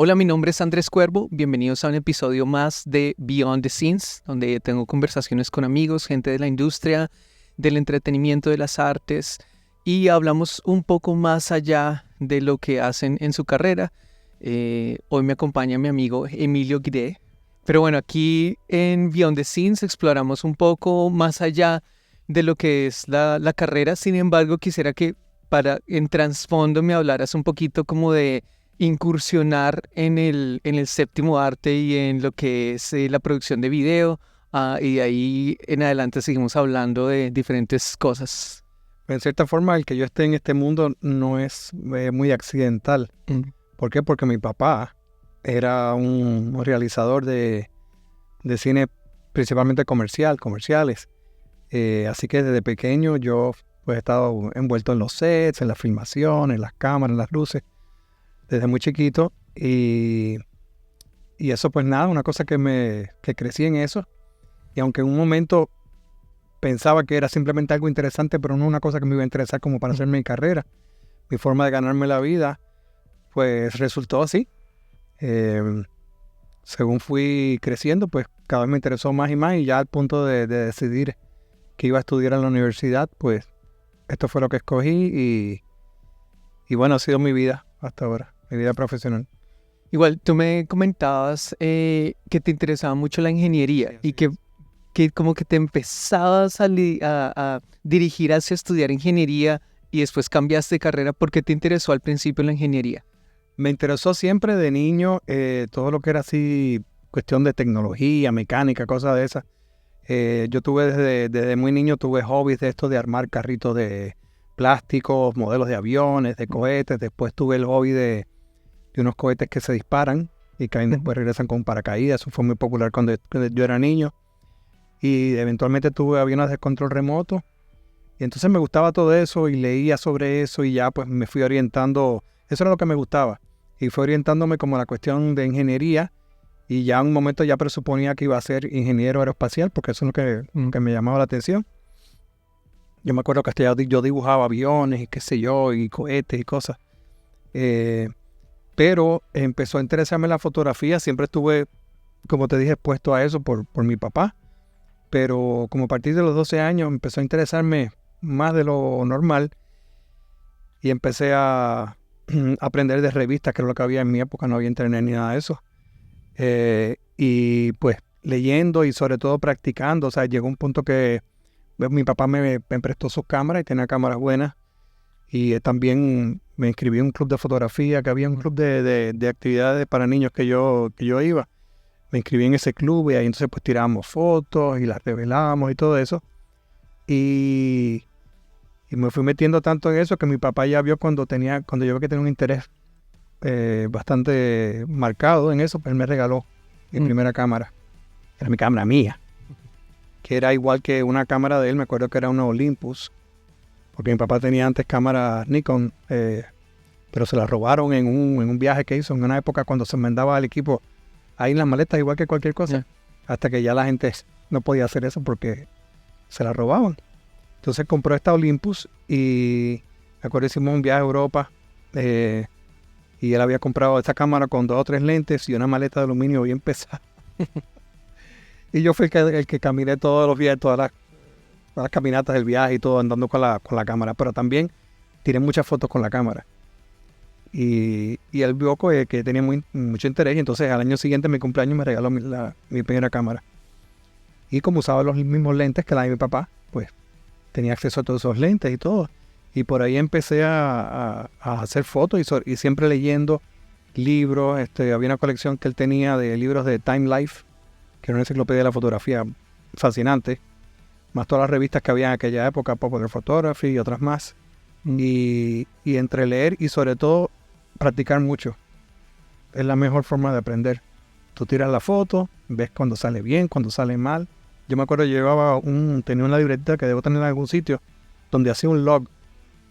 Hola, mi nombre es Andrés Cuervo, bienvenidos a un episodio más de Beyond the Scenes, donde tengo conversaciones con amigos, gente de la industria, del entretenimiento, de las artes, y hablamos un poco más allá de lo que hacen en su carrera. Hoy me acompaña mi amigo Emilio Guidé, pero bueno, aquí en Beyond the Scenes exploramos un poco más allá de lo que es la carrera. Sin embargo, quisiera que en trasfondo me hablaras un poquito como de incursionar en el séptimo arte y en lo que es la producción de video, y de ahí en adelante seguimos hablando de diferentes cosas. En cierta forma, el que yo esté en este mundo no es muy accidental. ¿Por qué? Porque mi papá era un realizador de cine principalmente comerciales. Así que desde pequeño yo pues, he estado envuelto en los sets, en la filmación, en las cámaras, en las luces, desde muy chiquito. Y eso pues nada, una cosa que crecí en eso. Y aunque en un momento pensaba que era simplemente algo interesante, pero no una cosa que me iba a interesar como para hacer mi carrera, mi forma de ganarme la vida, pues resultó así. Según fui creciendo, pues cada vez me interesó más y ya al punto de decidir que iba a estudiar en la universidad, pues esto fue lo que escogí y bueno, ha sido mi vida hasta ahora, mi vida profesional. Igual, tú me comentabas que te interesaba mucho la ingeniería y que como que te empezabas a dirigir hacia estudiar ingeniería y después cambiaste de carrera. ¿Por qué te interesó al principio la ingeniería? Me interesó siempre de niño todo lo que era así, cuestión de tecnología, mecánica, cosas de esas. Yo tuve desde muy niño, tuve hobbies de esto de armar carritos de plásticos, modelos de aviones, de cohetes. Después tuve el hobby de unos cohetes que se disparan y caen después regresan con paracaídas. Eso fue muy popular cuando yo era niño. Y eventualmente tuve aviones de control remoto. Y entonces me gustaba todo eso y leía sobre eso y ya pues me fui orientando. Eso era lo que me gustaba. Y fui orientándome como a la cuestión de ingeniería. Y ya en un momento ya presuponía que iba a ser ingeniero aeroespacial porque eso es lo que me llamaba la atención. Yo me acuerdo que hasta yo dibujaba aviones y qué sé yo, y cohetes y cosas. Pero empezó a interesarme la fotografía. Siempre estuve, como te dije, expuesto a eso por mi papá. Pero como a partir de los 12 años empezó a interesarme más de lo normal y empecé a aprender de revistas, que era lo que había en mi época, no había internet ni nada de eso. Y pues leyendo y sobre todo practicando, o sea, llegó un punto que mi papá me prestó sus cámaras y tenía cámaras buenas y también me inscribí en un club de fotografía, que había un club de actividades para niños que yo iba. Me inscribí en ese club y ahí entonces pues tirábamos fotos y las revelábamos y todo eso. Y me fui metiendo tanto en eso que mi papá ya vio cuando yo vi que tenía un interés bastante marcado en eso, pues él me regaló mi primera cámara. Era mi cámara mía, que era igual que una cámara de él. Me acuerdo que era una Olympus, porque mi papá tenía antes cámaras Nikon, pero se la robaron en un viaje que hizo en una época cuando se mandaba el equipo ahí en las maletas, igual que cualquier cosa. Yeah. Hasta que ya la gente no podía hacer eso porque se la robaban. Entonces compró esta Olympus y me acuerdo que hicimos un viaje a Europa y él había comprado esta cámara con 2 o 3 lentes y una maleta de aluminio bien pesada. Y yo fui el que caminé todos los viajes, todas las caminatas del viaje y todo andando con la cámara. Pero también tiré muchas fotos con la cámara. Y él vio que tenía mucho interés y entonces al año siguiente, en mi cumpleaños, me regaló mi primera cámara. Y como usaba los mismos lentes que la de mi papá, pues tenía acceso a todos esos lentes y todo. Y por ahí empecé a hacer fotos y siempre leyendo libros. Había una colección que él tenía de libros de Time Life, que era una enciclopedia de la fotografía fascinante, más todas las revistas que había en aquella época, Popular Photography y otras más. Y entre leer y sobre todo practicar mucho es la mejor forma de aprender. Tú tiras la foto, ves cuando sale bien, cuando sale mal. Yo me acuerdo tenía una libretita que debo tener en algún sitio donde hacía un log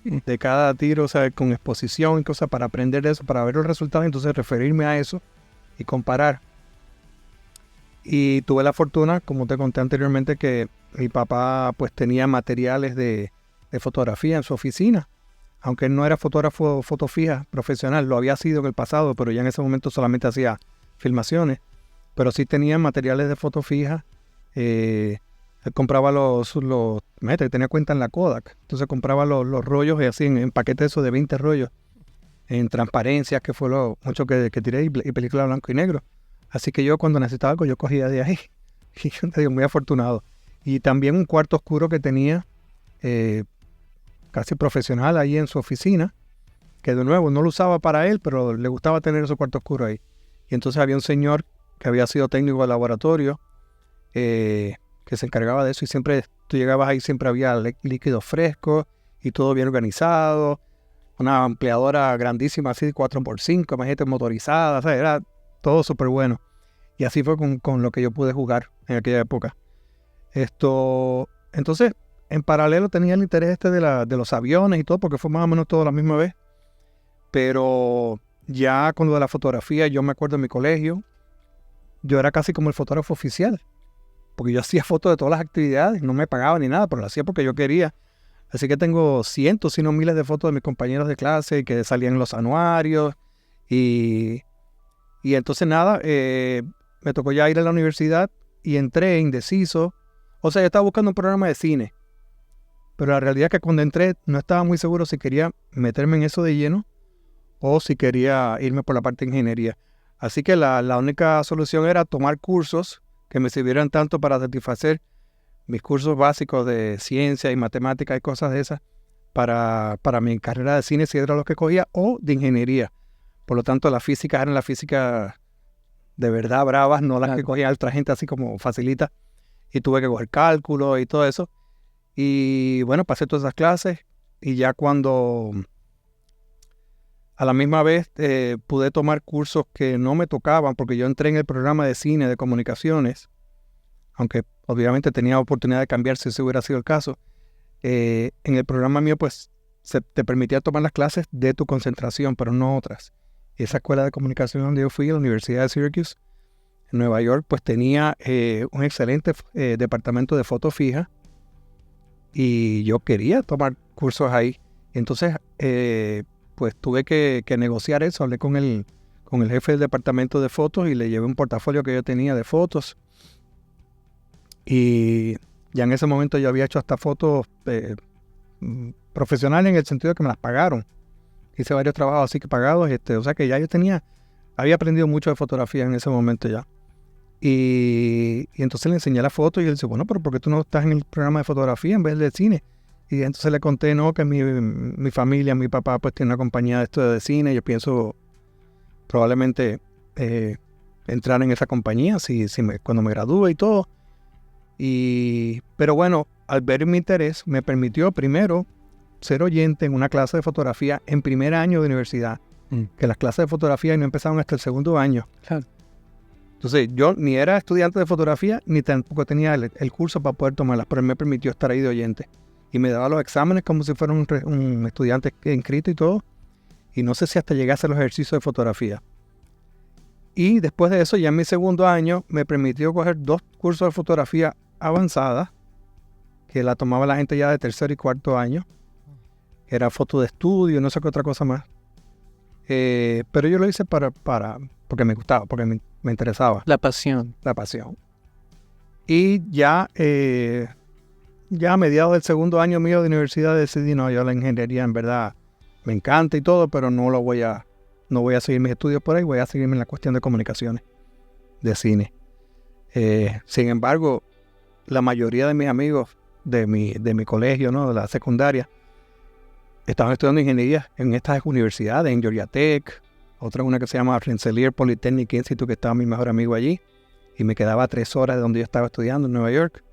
de cada tiro, o sea, con exposición y cosas para aprender eso, para ver los resultados, entonces referirme a eso y comparar. Y tuve la fortuna, como te conté anteriormente, que mi papá pues tenía materiales de fotografía en su oficina. aunque él no era fotógrafo foto fija profesional, lo había sido en el pasado, pero ya en ese momento solamente hacía filmaciones, pero sí tenía materiales de foto fija. Él compraba tenía cuenta en la Kodak, entonces compraba los rollos y así en paquetes esos de 20 rollos, en transparencias, que fue lo mucho que tiré, y película blanco y negro. Así que yo cuando necesitaba algo, yo cogía de ahí, y yo te digo, muy afortunado. Y también un cuarto oscuro que tenía, casi profesional ahí en su oficina, que de nuevo no lo usaba para él, pero le gustaba tener ese cuarto oscuro ahí. Y entonces había un señor que había sido técnico de laboratorio, que se encargaba de eso, y siempre tú llegabas ahí, siempre había líquido fresco y todo bien organizado, una ampliadora grandísima así de 4x5, imagínate, motorizada, o sea, era todo súper bueno. Y así fue con lo que yo pude jugar en aquella época. Entonces, en paralelo tenía el interés de los aviones y todo, porque fue más o menos todo a la misma vez. Pero ya con lo de la fotografía, yo me acuerdo en mi colegio, yo era casi como el fotógrafo oficial, porque yo hacía fotos de todas las actividades, no me pagaba ni nada, pero lo hacía porque yo quería. Así que tengo cientos, si no miles de fotos de mis compañeros de clase que salían en los anuarios. Y entonces nada, me tocó ya ir a la universidad y entré indeciso. O sea, yo estaba buscando un programa de cine, pero la realidad es que cuando entré no estaba muy seguro si quería meterme en eso de lleno o si quería irme por la parte de ingeniería. Así que la única solución era tomar cursos que me sirvieran tanto para satisfacer mis cursos básicos de ciencia y matemática y cosas de esas para mi carrera de cine, si era lo que cogía, o de ingeniería. Por lo tanto, las físicas eran las físicas de verdad bravas, no las que cogía otra gente así como facilita. Y tuve que coger cálculo y todo eso. Y bueno, pasé todas esas clases, y ya cuando a la misma vez pude tomar cursos que no me tocaban, porque yo entré en el programa de cine de comunicaciones, aunque obviamente tenía oportunidad de cambiar si ese hubiera sido el caso. En el programa mío pues te permitía tomar las clases de tu concentración, pero no otras. Y esa escuela de comunicación donde yo fui, la Universidad de Syracuse, en Nueva York, pues tenía un excelente departamento de foto fija, y yo quería tomar cursos ahí. Entonces, pues tuve que negociar eso. Hablé con el jefe del departamento de fotos y le llevé un portafolio que yo tenía de fotos. Y ya en ese momento yo había hecho hasta fotos profesionales, en el sentido de que me las pagaron. Hice varios trabajos así que pagados. O sea que ya había aprendido mucho de fotografía en ese momento ya. Y entonces le enseñé la foto y él dice, bueno, pero ¿por qué tú no estás en el programa de fotografía en vez de cine? Y entonces le conté, no, que mi familia, mi papá pues tiene una compañía de esto de cine. Yo pienso probablemente entrar en esa compañía cuando me gradúe y todo. Pero bueno, al ver mi interés, me permitió primero ser oyente en una clase de fotografía en primer año de universidad. Que las clases de fotografía no empezaron hasta el segundo año. Claro. Entonces yo ni era estudiante de fotografía, ni tampoco tenía el curso para poder tomarlas, pero él me permitió estar ahí de oyente. Y me daba los exámenes como si fuera un estudiante inscrito y todo. Y no sé si hasta llegué a hacer los ejercicios de fotografía. Y después de eso, ya en mi segundo año, me permitió coger 2 cursos de fotografía avanzada, que la tomaba la gente ya de tercer y cuarto año. Era foto de estudio, no sé qué otra cosa más. Pero yo lo hice porque me gustaba, porque me interesaba. La pasión. La pasión. Y ya a mediados del segundo año mío de universidad decidí, no, yo la ingeniería en verdad me encanta y todo, pero no voy a seguir mis estudios por ahí, voy a seguirme en la cuestión de comunicaciones, de cine. Sin embargo, la mayoría de mis amigos de mi colegio, ¿no?, de la secundaria, estaban estudiando ingeniería en estas universidades, en Georgia Tech, otra una que se llama Rensselaer Polytechnic Institute, que estaba mi mejor amigo allí, y me quedaba 3 horas de donde yo estaba estudiando en Nueva York.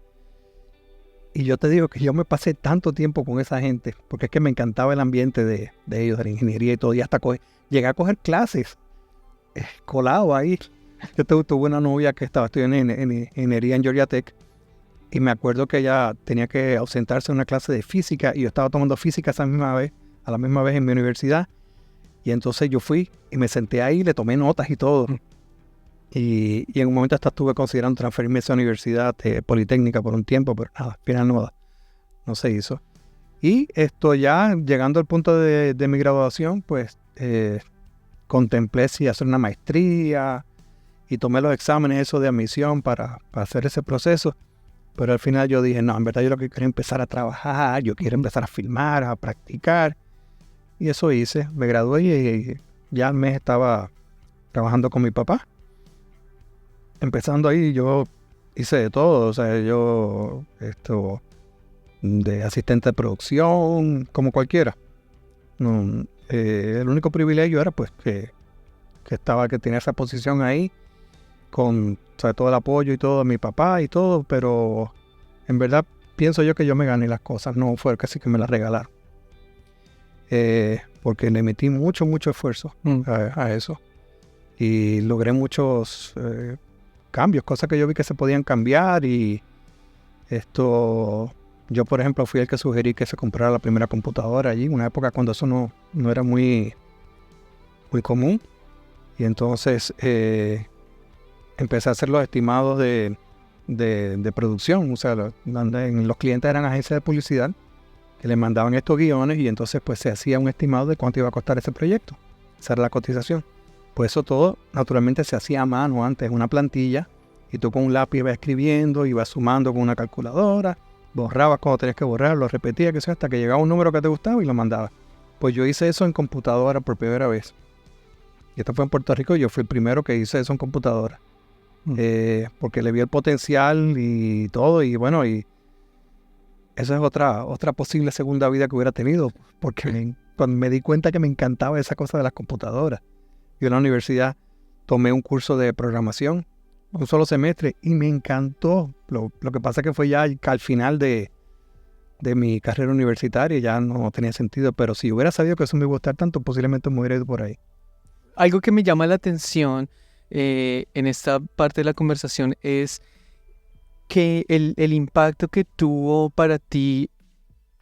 Y yo te digo que yo me pasé tanto tiempo con esa gente, porque es que me encantaba el ambiente de ellos, de la ingeniería y todo, y hasta llegué a coger clases, colado ahí. Yo tuve una novia que estaba estudiando en ingeniería en Georgia Tech, y me acuerdo que ella tenía que ausentarse en una clase de física, y yo estaba tomando física a la misma vez en mi universidad. Y entonces yo fui y me senté ahí, le tomé notas y todo. Y en un momento hasta estuve considerando transferirme a esa universidad politécnica por un tiempo, pero nada, al final no se hizo. Y esto ya, llegando al punto de mi graduación, pues contemplé si hacer una maestría y tomé los exámenes eso de admisión para hacer ese proceso. Pero al final yo dije, no, en verdad yo lo que quiero es empezar a trabajar, yo quiero empezar a filmar, a practicar. Y eso hice, me gradué y ya al mes estaba trabajando con mi papá. Empezando ahí yo hice de todo, o sea, yo de asistente de producción, como cualquiera. No, el único privilegio era pues que tenía esa posición ahí, con, o sea, todo el apoyo y todo de mi papá y todo, pero en verdad pienso yo que yo me gané las cosas, no fue casi que me las regalaron. Porque le metí mucho esfuerzo a eso y logré muchos cambios, cosas que yo vi que se podían cambiar y yo por ejemplo fui el que sugerí que se comprara la primera computadora allí, una época cuando eso no era muy común, y entonces empecé a hacer los estimados de producción, o sea, los clientes eran agencias de publicidad que le mandaban estos guiones y entonces pues se hacía un estimado de cuánto iba a costar ese proyecto. Esa era la cotización. Pues eso todo naturalmente se hacía a mano antes, en una plantilla, y tú con un lápiz ibas escribiendo, ibas sumando con una calculadora, borrabas cuando tenías que borrar, lo repetías, que sea, hasta que llegaba un número que te gustaba y lo mandabas. Pues yo hice eso en computadora por primera vez. Y esto fue en Puerto Rico y yo fui el primero que hice eso en computadora. Porque le vi el potencial y todo, y bueno, y esa es otra posible segunda vida que hubiera tenido, porque cuando me di cuenta que me encantaba esa cosa de las computadoras. Yo en la universidad tomé un curso de programación, un solo semestre, y me encantó. Lo que pasa es que fue ya al final de mi carrera universitaria, ya no tenía sentido, pero si hubiera sabido que eso me iba a gustar tanto, posiblemente me hubiera ido por ahí. Algo que me llama la atención en esta parte de la conversación es que el impacto que tuvo para ti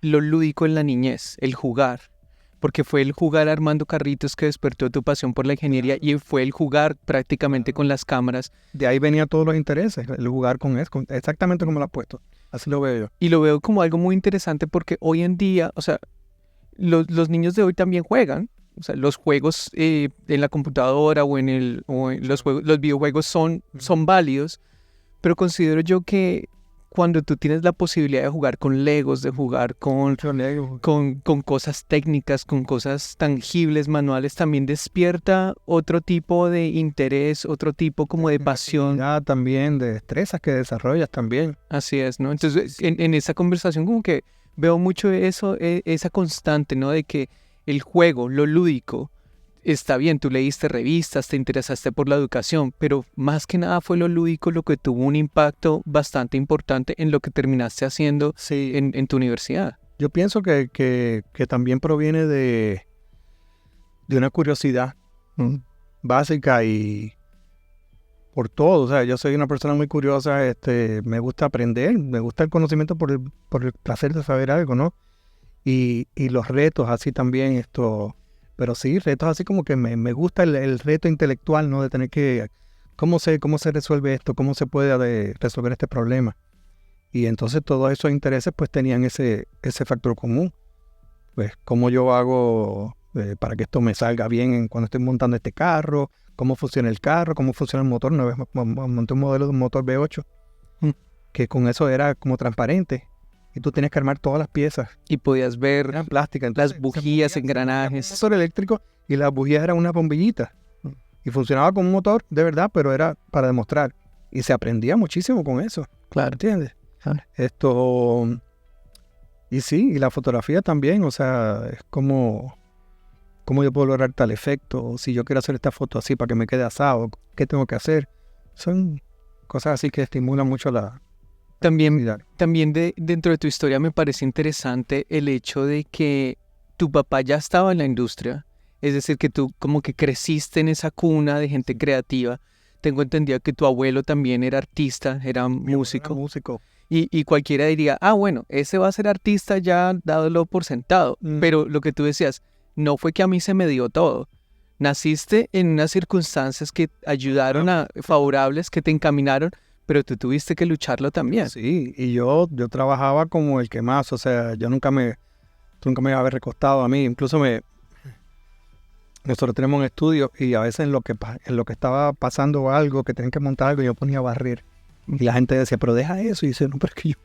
lo lúdico en la niñez, el jugar, porque fue el jugar armando carritos que despertó tu pasión por la ingeniería y fue el jugar prácticamente con las cámaras. De ahí venían todos los intereses, el jugar con eso, exactamente como lo has puesto, así lo veo yo. Y lo veo como algo muy interesante porque hoy en día, o sea, los niños de hoy también juegan. O sea, los juegos en la computadora o en los videojuegos son válidos, pero considero yo que cuando tú tienes la posibilidad de jugar con Legos, de jugar con cosas técnicas, con cosas tangibles, manuales, también despierta otro tipo de interés, otro tipo como de pasión. También de destrezas que desarrollas también. Así es, ¿no? Entonces, en esa conversación como que veo mucho eso, esa constante, ¿no? De que el juego, lo lúdico, está bien, tú leíste revistas, te interesaste por la educación, pero más que nada fue lo lúdico lo que tuvo un impacto bastante importante en lo que terminaste haciendo en tu universidad. Yo pienso que también proviene de una curiosidad básica y por todo. O sea, yo soy una persona muy curiosa, me gusta aprender, me gusta el conocimiento por el placer de saber algo, ¿no? Y los retos así también, pero sí, retos así como que me gusta el reto intelectual, ¿no? De tener que, ¿cómo se resuelve esto? ¿Cómo se puede resolver este problema? Y entonces todos esos intereses pues tenían ese factor común. Pues cómo yo hago para que esto me salga bien cuando estoy montando este carro, cómo funciona el carro, cómo funciona el motor. Una vez monté un modelo de un motor V8 que con eso era como transparente. Y tú tenías que armar todas las piezas. Y podías ver plástica. Entonces, las bujías, engranajes. Un motor eléctrico y las bujías eran una bombillita. Y funcionaba con un motor, de verdad, pero era para demostrar. Y se aprendía muchísimo con eso. Claro. ¿Entiendes? Y sí, y la fotografía también, o sea, es como yo puedo lograr tal efecto, o si yo quiero hacer esta foto así para que me quede asado, ¿qué tengo que hacer? Son cosas así que estimulan mucho la... También dentro de tu historia me parece interesante el hecho de que tu papá ya estaba en la industria, es decir, que tú como que creciste en esa cuna de gente creativa. Tengo entendido que tu abuelo también era artista, era músico. Y cualquiera diría, bueno, ese va a ser artista ya dádolo por sentado. Pero lo que tú decías, no fue que a mí se me dio todo. Naciste en unas circunstancias que ayudaron favorables, que te encaminaron, pero tú tuviste que lucharlo también. Sí, y yo trabajaba como el que más, o sea, yo nunca me tú nunca me ibas a haber recostado a mí. Incluso nosotros tenemos un estudio y a veces en lo que estaba pasando algo, que tenían que montar algo, yo ponía a barrer. Y la gente decía, pero deja eso. Y dice, no, pero es que yo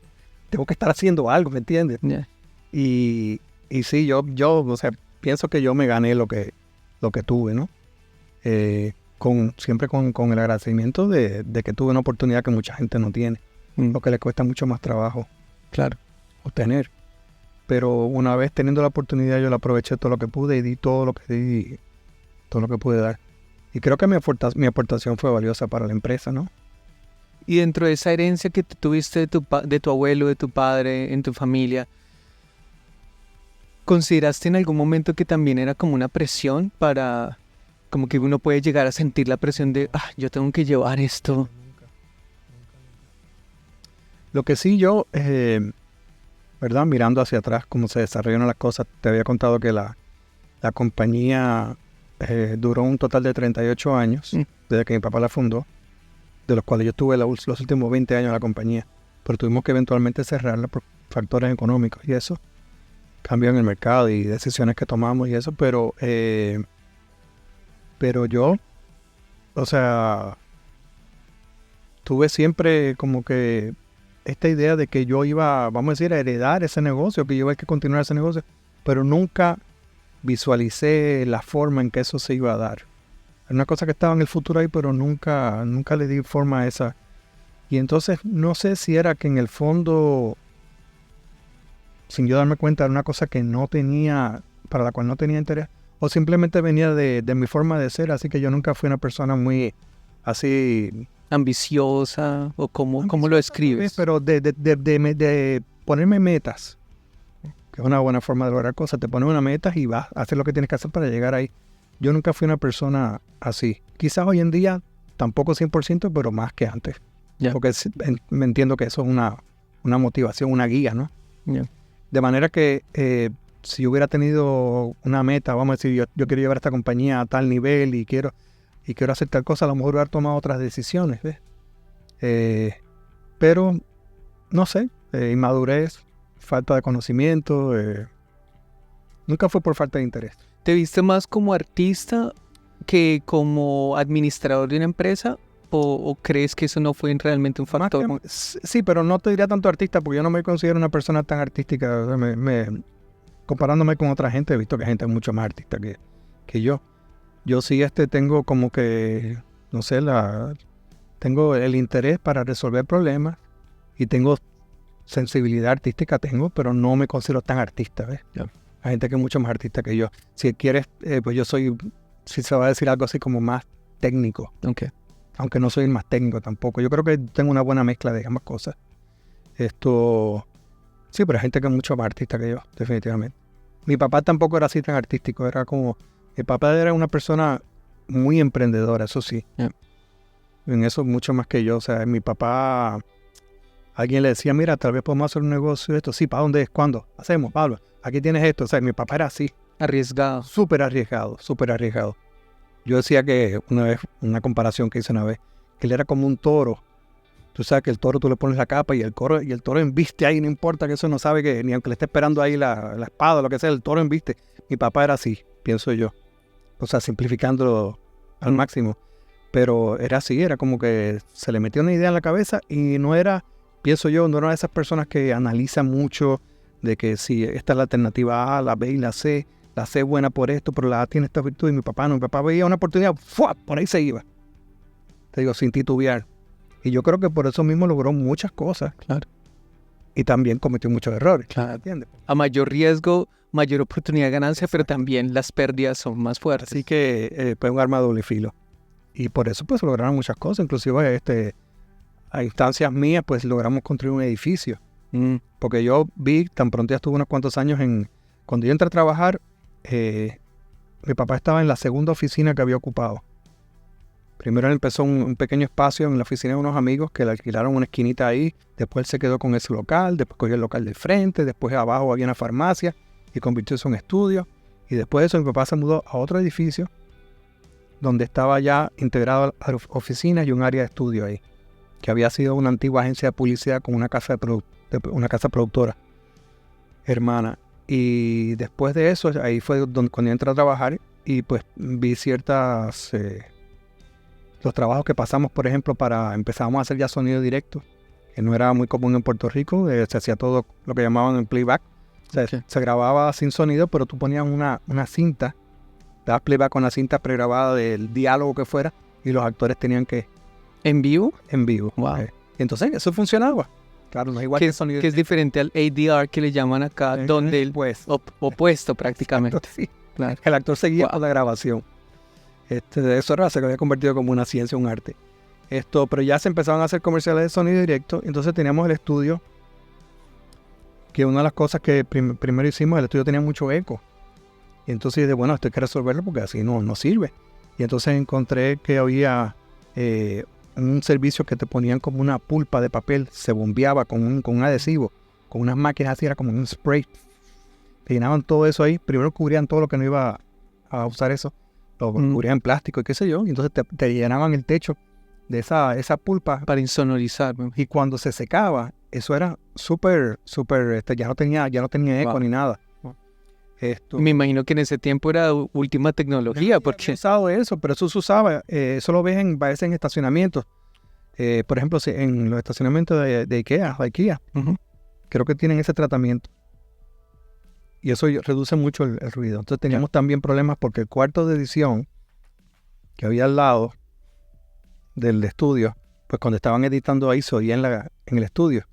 tengo que estar haciendo algo, ¿me entiendes? Yeah. Y sí, yo, o sea, pienso que yo me gané lo que tuve, ¿no? Siempre con el agradecimiento de que tuve una oportunidad que mucha gente no tiene, lo que le cuesta mucho más trabajo, claro, obtener. Pero una vez teniendo la oportunidad, yo la aproveché todo lo que pude y di todo lo que pude dar. Y creo que mi aportación fue valiosa para la empresa, ¿no? Y dentro de esa herencia que tuviste de tu abuelo, de tu padre, en tu familia, ¿consideraste en algún momento que también era como una presión para, como que uno puede llegar a sentir la presión de, yo tengo que llevar esto? Lo que sí yo, ¿verdad? Mirando hacia atrás, cómo se desarrollaron las cosas, te había contado que la compañía duró un total de 38 años, desde que mi papá la fundó, de los cuales yo tuve los últimos 20 años en la compañía, pero tuvimos que eventualmente cerrarla por factores económicos y eso, cambios en el mercado y decisiones que tomamos y eso, pero yo, o sea, tuve siempre como que esta idea de que yo iba, vamos a decir, a heredar ese negocio, que yo iba a continuar ese negocio, pero nunca visualicé la forma en que eso se iba a dar. Era una cosa que estaba en el futuro ahí, pero nunca le di forma a esa. Y entonces no sé si era que en el fondo, sin yo darme cuenta, era una cosa que no tenía, para la cual no tenía interés, o simplemente venía de mi forma de ser, así que yo nunca fui una persona muy así... ambiciosa, o cómo lo escribes. Pero de ponerme metas, que es una buena forma de lograr cosas. Te pones una meta y vas a hacer lo que tienes que hacer para llegar ahí. Yo nunca fui una persona así. Quizás hoy en día tampoco 100%, pero más que antes. Yeah. Porque me entiendo que eso es una motivación, una guía, ¿no? Yeah. De manera que si yo hubiera tenido una meta, vamos a decir, yo quiero llevar a esta compañía a tal nivel y quiero hacer tal cosa, a lo mejor hubiera tomado otras decisiones, ¿ves? Pero, no sé, inmadurez, falta de conocimiento, nunca fue por falta de interés. ¿Te viste más como artista que como administrador de una empresa? ¿O crees que eso no fue realmente un factor? Sí, pero no te diría tanto artista, porque yo no me considero una persona tan artística. O sea, comparándome con otra gente, he visto que hay gente mucho más artista que yo. Yo sí tengo como que, no sé, tengo el interés para resolver problemas y tengo sensibilidad artística, pero no me considero tan artista, ¿ves? Yeah. Hay gente que es mucho más artista que yo. Si quieres, pues yo soy, si se va a decir algo así como más técnico. Okay. Aunque no soy el más técnico tampoco. Yo creo que tengo una buena mezcla de ambas cosas. Sí, pero hay gente que es mucho más artista que yo, definitivamente. Mi papá tampoco era así tan artístico, era como... Mi papá era una persona muy emprendedora, eso sí. Yeah. En eso mucho más que yo. O sea, mi papá... Alguien le decía, mira, tal vez podemos hacer un negocio de esto. Sí, ¿para dónde es? ¿Cuándo? Hacemos, Pablo. Aquí tienes esto. O sea, mi papá era así. Arriesgado. Súper arriesgado, súper arriesgado. Yo decía que una vez, una comparación que hice una vez, que él era como un toro. Tú sabes que el toro tú le pones la capa y el toro embiste ahí, no importa que eso no sabe que, ni aunque le esté esperando ahí la espada o lo que sea, el toro embiste. Mi papá era así, pienso yo. O sea, simplificándolo al máximo. Pero era así, era como que se le metió una idea en la cabeza y no era, pienso yo, no era de esas personas que analizan mucho de que si esta es la alternativa A, la B y la C es buena por esto, pero la A tiene esta virtud y mi papá no. Mi papá veía una oportunidad, ¡fua!, por ahí se iba. Te digo, sin titubear. Y yo creo que por eso mismo logró muchas cosas. Claro. Y también cometió muchos errores. Claro. ¿Entiendes? A mayor riesgo, mayor oportunidad de ganancia, pero también las pérdidas son más fuertes. Así que fue un arma de doble filo. Y por eso pues lograron muchas cosas. Inclusive a instancias mías pues logramos construir un edificio. Porque yo vi, tan pronto ya estuve unos cuantos años cuando yo entré a trabajar, mi papá estaba en la segunda oficina que había ocupado. Primero él empezó un pequeño espacio en la oficina de unos amigos que le alquilaron una esquinita ahí. Después él se quedó con ese local, después cogió el local del frente, después abajo había una farmacia y convirtió eso en estudio. Y después de eso mi papá se mudó a otro edificio donde estaba ya integrado a oficinas y un área de estudio ahí, que había sido una antigua agencia de publicidad con una casa productora hermana. Y después de eso, ahí fue cuando yo entré a trabajar y pues vi los trabajos que pasamos, por ejemplo, empezábamos a hacer ya sonido directo, que no era muy común en Puerto Rico. Se hacía todo lo que llamaban en playback. O sea, se grababa sin sonido, pero tú ponías una cinta, dabas playback con la cinta pregrabada del diálogo que fuera, y los actores tenían que... ¿En vivo? En vivo. Wow. Entonces, eso funcionaba. Claro, no es igual que el sonido. Que es diferente al ADR que le llaman acá, donde el opuesto prácticamente. Exacto, sí. Claro. El actor seguía con la grabación. Eso se había convertido como una ciencia, un arte. Pero ya se empezaban a hacer comerciales de sonido directo. Entonces teníamos el estudio, que una de las cosas que primero hicimos, el estudio tenía mucho eco. Y entonces dije, bueno, esto hay que resolverlo porque así no sirve. Y entonces encontré que había un servicio que te ponían como una pulpa de papel, se bombeaba con un adhesivo, con unas máquinas así, era como un spray. Te llenaban todo eso ahí. Primero cubrían todo lo que no iba a usar eso. Lo cubrían en plástico y qué sé yo. Y entonces te llenaban el techo de esa pulpa. Para insonorizar. Y cuando se secaba, eso era súper, ya no tenía eco ni nada. Me imagino que en ese tiempo era última tecnología. Porque he usado eso, pero eso se usaba. Eso lo ves a veces en estacionamientos. Por ejemplo, en los estacionamientos de IKEA, creo que tienen ese tratamiento. Y eso reduce mucho el ruido. Entonces teníamos también problemas porque el cuarto de edición que había al lado del estudio, pues cuando estaban editando ahí se oía en el estudio.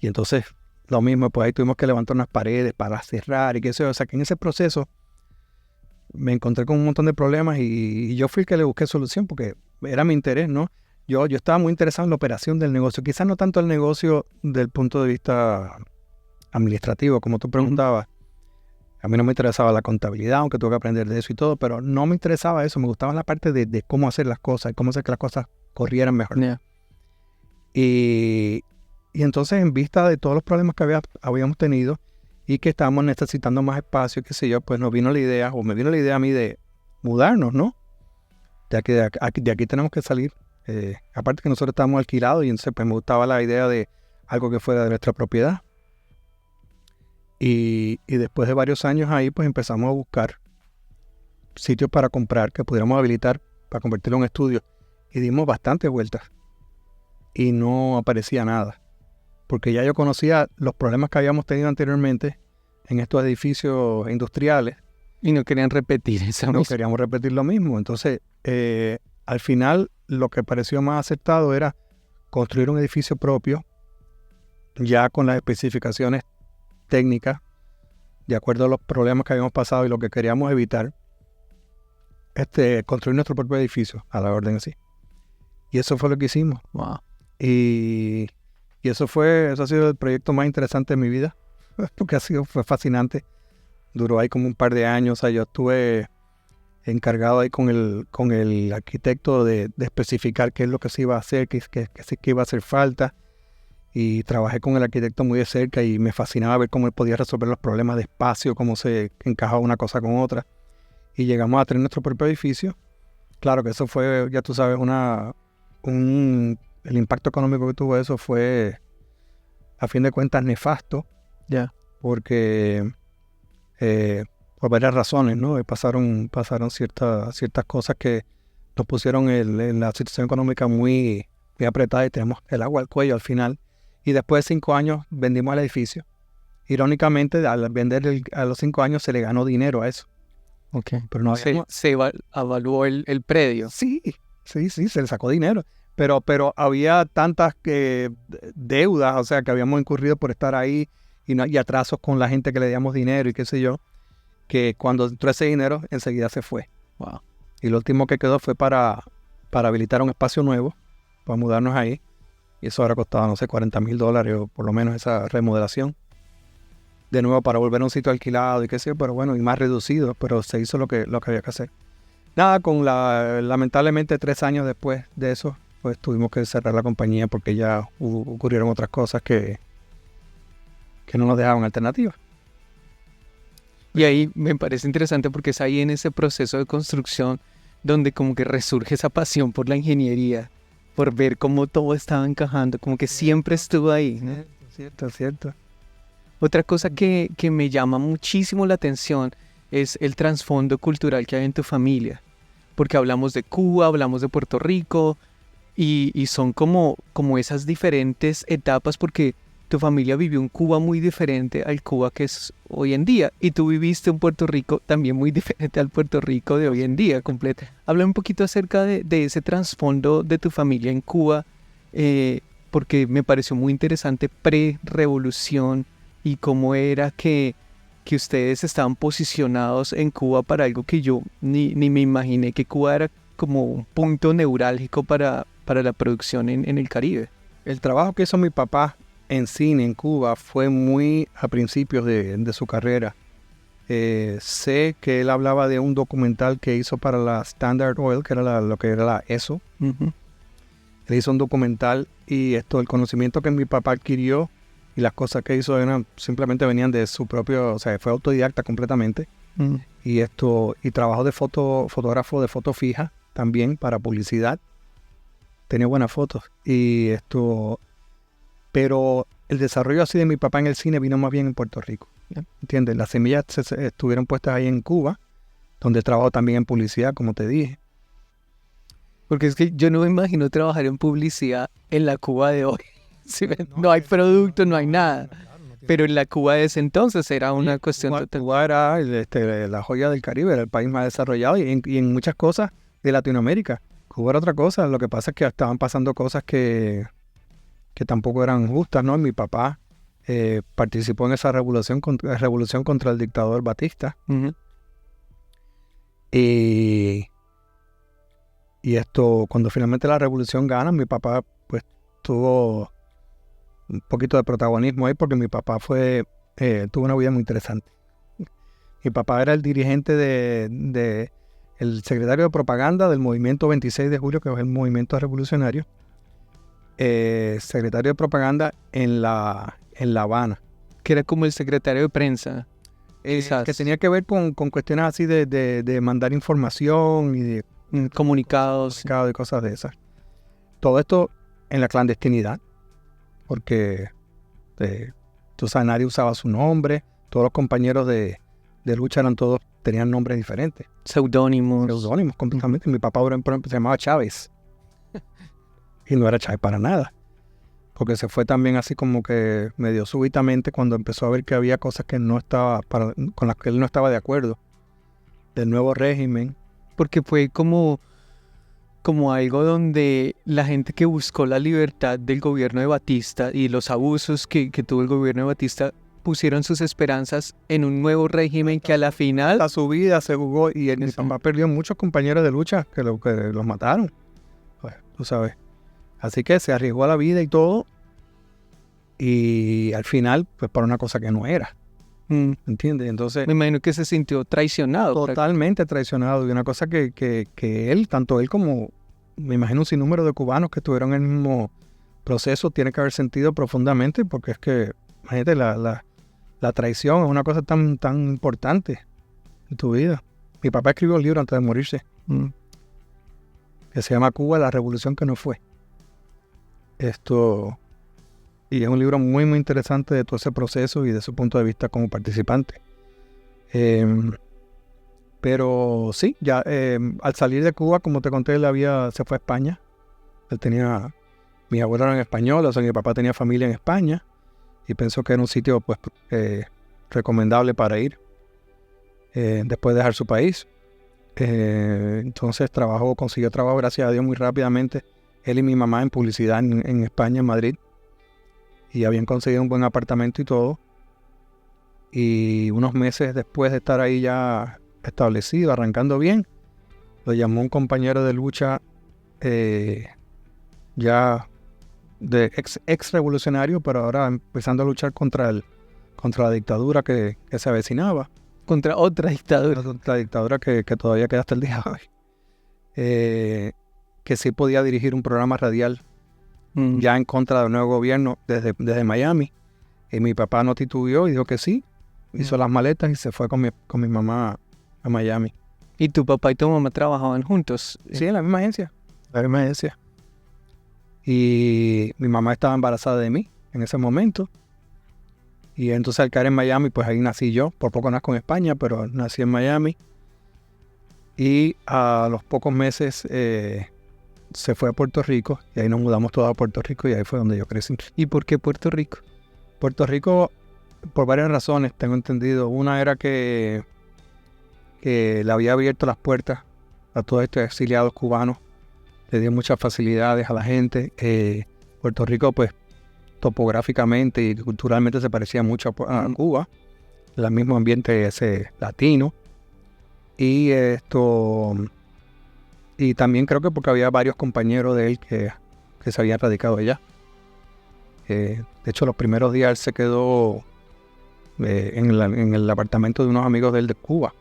Y entonces lo mismo, pues ahí tuvimos que levantar unas paredes para cerrar y qué sé yo. O sea que en ese proceso me encontré con un montón de problemas y yo fui el que le busqué solución porque era mi interés, ¿no? Yo estaba muy interesado en la operación del negocio. Quizás no tanto el negocio del punto de vista administrativo, como tú preguntabas. A mí no me interesaba la contabilidad, aunque tuve que aprender de eso y todo, pero no me interesaba eso. Me gustaba la parte de cómo hacer las cosas y cómo hacer que las cosas corrieran mejor. Yeah. Y entonces, en vista de todos los problemas que habíamos tenido y que estábamos necesitando más espacio, qué sé yo, pues me vino la idea a mí de mudarnos, ¿no? Ya que de aquí tenemos que salir. Aparte que nosotros estábamos alquilados y entonces pues me gustaba la idea de algo que fuera de nuestra propiedad. Y después de varios años ahí, pues empezamos a buscar sitios para comprar que pudiéramos habilitar para convertirlo en estudio. Y dimos bastantes vueltas. Y no aparecía nada. Porque ya yo conocía los problemas que habíamos tenido anteriormente en estos edificios industriales. Y no querían repetir eso mismo. No queríamos repetir lo mismo. Entonces, al final, lo que pareció más acertado era construir un edificio propio, ya con las especificaciones técnicas, de acuerdo a los problemas que habíamos pasado y lo que queríamos evitar, construir nuestro propio edificio, a la orden así. Y eso fue lo que hicimos. Wow. Y eso ha sido el proyecto más interesante de mi vida, porque fue fascinante. Duró ahí como un par de años. O sea, yo estuve encargado ahí con el arquitecto de especificar qué es lo que se iba a hacer, qué iba a hacer falta. Y trabajé con el arquitecto muy de cerca y me fascinaba ver cómo él podía resolver los problemas de espacio, cómo se encajaba una cosa con otra. Y llegamos a tener nuestro propio edificio. Claro que eso fue, ya tú sabes, el impacto económico que tuvo eso fue, a fin de cuentas, nefasto. Ya. Porque, por varias razones, ¿no? Pasaron ciertas cosas que nos pusieron en la situación económica muy apretada y tenemos el agua al cuello al final. Y después de 5 años vendimos el edificio. Irónicamente, al vender a los 5 años se le ganó dinero a eso. Okay. Pero no se evaluó el predio. Sí, se le sacó dinero. Pero había tantas deudas, o sea, que habíamos incurrido por estar ahí y atrasos con la gente que le díamos dinero y qué sé yo, que cuando entró ese dinero, enseguida se fue. Wow. Y lo último que quedó fue para habilitar un espacio nuevo, para mudarnos ahí. Y eso ahora costaba, no sé, $40,000 o por lo menos esa remodelación. De nuevo para volver a un sitio alquilado y qué sé yo, pero bueno, y más reducido, pero se hizo lo que había que hacer. Nada, lamentablemente 3 años después de eso, pues tuvimos que cerrar la compañía porque ya ocurrieron otras cosas que no nos dejaban alternativas. Y ahí me parece interesante porque es ahí en ese proceso de construcción donde como que resurge esa pasión por la ingeniería, por ver cómo todo estaba encajando, como que siempre estuvo ahí, ¿no? Cierto. Otra cosa que me llama muchísimo la atención es el trasfondo cultural que hay en tu familia, porque hablamos de Cuba, hablamos de Puerto Rico, y son como esas diferentes etapas, porque tu familia vivió un Cuba muy diferente al Cuba que es hoy en día, y tú viviste un Puerto Rico también muy diferente al Puerto Rico de hoy en día, completo. Habla un poquito acerca de ese trasfondo de tu familia en Cuba, porque me pareció muy interesante pre-revolución y cómo era que ustedes estaban posicionados en Cuba para algo que yo ni me imaginé que Cuba era como un punto neurálgico para la producción en el Caribe. El trabajo que hizo mi papá en cine en Cuba fue muy a principios de su carrera. Sé que él hablaba de un documental que hizo para la Standard Oil, que era lo que era la ESO. Uh-huh. Él hizo un documental y el conocimiento que mi papá adquirió y las cosas que hizo simplemente venían de su propio, o sea, fue autodidacta completamente. Uh-huh. Y trabajó de fotógrafo de foto fija también para publicidad. Tenía buenas fotos. Pero el desarrollo así de mi papá en el cine vino más bien en Puerto Rico. ¿Entiendes? Las semillas estuvieron puestas ahí en Cuba, donde trabajó también en publicidad, como te dije. Porque es que yo no me imagino trabajar en publicidad en la Cuba de hoy. ¿Sí? No hay producto, no hay nada. Pero en la Cuba de ese entonces era una cuestión total. Cuba era la joya del Caribe, era el país más desarrollado y en muchas cosas de Latinoamérica. Cuba era otra cosa, lo que pasa es que estaban pasando cosas que tampoco eran justas, ¿no? Mi papá participó en esa revolución contra el dictador Batista. Uh-huh. Y cuando finalmente la revolución gana, mi papá pues tuvo un poquito de protagonismo ahí porque mi papá tuvo una vida muy interesante. Mi papá era el dirigente el secretario de propaganda del movimiento 26 de julio, que es el movimiento revolucionario. Secretario de propaganda en La Habana. Que era como el secretario de prensa. Que tenía que ver con cuestiones así de mandar información y de comunicados y cosas de esas. Todo esto en la clandestinidad, porque tú sabes, nadie usaba su nombre, todos los compañeros de lucha tenían nombres diferentes. Seudónimos completamente. Mi papá, por ejemplo, se llamaba Chávez. Y no era Chávez para nada. Porque se fue también así como que medio súbitamente cuando empezó a ver que había cosas que con las que él no estaba de acuerdo. Del nuevo régimen. Porque fue como algo donde la gente que buscó la libertad del gobierno de Batista y los abusos que tuvo el gobierno de Batista pusieron sus esperanzas en un nuevo régimen que a la final... Su vida se jugó y mi papá perdió muchos compañeros de lucha que los mataron. Pues, tú sabes. Así que se arriesgó a la vida y todo. Y al final, pues para una cosa que no era. ¿Entiendes? Entonces... Me imagino que se sintió traicionado. Totalmente traicionado. Y una cosa que él, tanto él como, me imagino, un sinnúmero de cubanos que estuvieron en el mismo proceso, tiene que haber sentido profundamente, porque es que, imagínate, la traición es una cosa tan importante en tu vida. Mi papá escribió un libro antes de morirse, que se llama Cuba, la revolución que no fue. Y es un libro muy, muy interesante de todo ese proceso y de su punto de vista como participante. Pero sí, ya al salir de Cuba, como te conté, se fue a España. Mi abuelo era en español, o sea, mi papá tenía familia en España y pensó que era un sitio pues recomendable para ir después de dejar su país. Entonces consiguió trabajo, gracias a Dios, muy rápidamente. Él y mi mamá en publicidad en España, en Madrid. Y habían conseguido un buen apartamento y todo. Y unos meses después de estar ahí ya establecido, arrancando bien, lo llamó un compañero de lucha ya de ex revolucionario, pero ahora empezando a luchar contra la dictadura que se avecinaba. Contra otra dictadura. Contra la dictadura que todavía queda hasta el día de hoy. Que sí podía dirigir un programa radial ya en contra del nuevo gobierno desde Miami. Y mi papá no titubeó y dijo que sí. Hizo las maletas y se fue con mi mamá a Miami. ¿Y tu papá y tu mamá trabajaban juntos? Sí, en la misma agencia. Y mi mamá estaba embarazada de mí en ese momento. Y entonces al caer en Miami, pues ahí nací yo. Por poco nazco en España, pero nací en Miami. Y a los pocos meses se fue a Puerto Rico. Y ahí nos mudamos todos a Puerto Rico y ahí fue donde yo crecí. ¿Y por qué Puerto Rico? Puerto Rico, por varias razones, tengo entendido. Una era que le había abierto las puertas a todos estos exiliados cubanos. Le dio muchas facilidades a la gente. Puerto Rico, pues, topográficamente y culturalmente se parecía mucho a Cuba. El mismo ambiente ese latino. Y y también creo que porque había varios compañeros de él que se habían radicado allá. De hecho, los primeros días él se quedó en el apartamento de unos amigos de él de Cuba.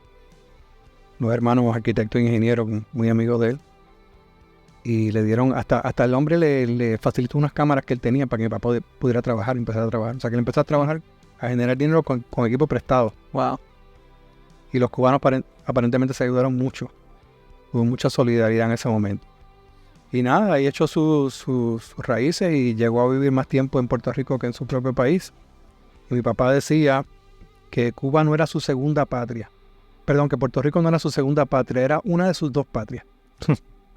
Los hermanos arquitectos e ingenieros muy amigos de él. Y le dieron, hasta el hombre le facilitó unas cámaras que él tenía para que mi papá pudiera trabajar, empezar a trabajar. O sea, que él empezó a trabajar, a generar dinero con equipo prestado. Wow. Y los cubanos aparentemente se ayudaron mucho. Hubo mucha solidaridad en ese momento. Y nada, ahí echó sus raíces y llegó a vivir más tiempo en Puerto Rico que en su propio país. Y mi papá decía que Cuba no era su segunda patria. Perdón, que Puerto Rico no era su segunda patria, era una de sus dos patrias.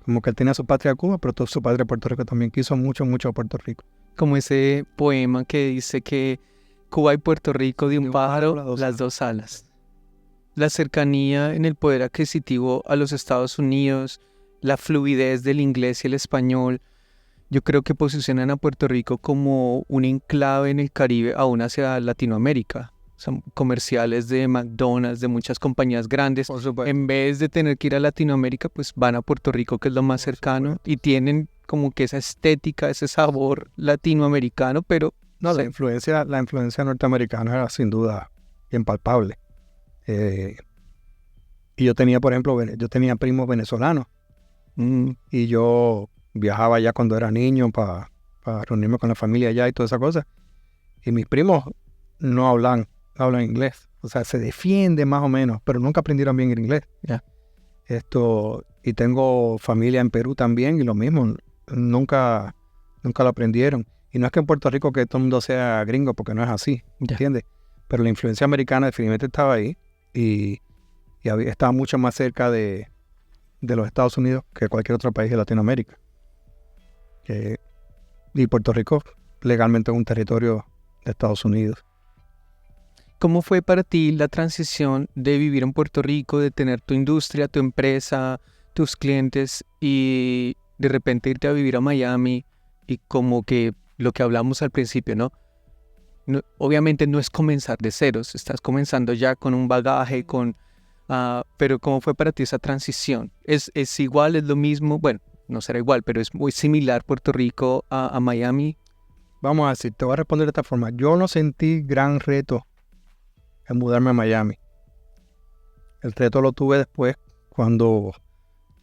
Como que él tenía su patria Cuba, pero su patria Puerto Rico también quiso mucho, mucho a Puerto Rico. Como ese poema que dice que Cuba y Puerto Rico de un pájaro, las dos alas. La cercanía en el poder adquisitivo a los Estados Unidos, la fluidez del inglés y el español, yo creo que posicionan a Puerto Rico como un enclave en el Caribe, aún hacia Latinoamérica. Son comerciales de McDonald's, de muchas compañías grandes. En vez de tener que ir a Latinoamérica, pues van a Puerto Rico, que es lo más cercano, y tienen como que esa estética, ese sabor latinoamericano, pero... No, la influencia norteamericana era sin duda bien palpable. Y yo tenía, por ejemplo, primos venezolanos. Y yo viajaba allá cuando era niño para reunirme con la familia allá y toda esa cosa. Y mis primos no hablan inglés. O sea, se defienden más o menos, pero nunca aprendieron bien el inglés. Yeah. Y tengo familia en Perú también y lo mismo. Nunca lo aprendieron. Y no es que en Puerto Rico que todo el mundo sea gringo, porque no es así, ¿entiendes? Pero la influencia americana definitivamente estaba ahí y estaba mucho más cerca de los Estados Unidos que cualquier otro país de Latinoamérica. Y Puerto Rico legalmente es un territorio de Estados Unidos. ¿Cómo fue para ti la transición de vivir en Puerto Rico, de tener tu industria, tu empresa, tus clientes y de repente irte a vivir a Miami y como que lo que hablamos al principio, ¿no? Obviamente no es comenzar de ceros, estás comenzando ya con un bagaje, pero ¿cómo fue para ti esa transición? ¿Es igual, es lo mismo? Bueno, no será igual, pero es muy similar Puerto Rico a Miami. Vamos a decir, te voy a responder de esta forma. Yo no sentí gran reto en mudarme a Miami. El reto lo tuve después cuando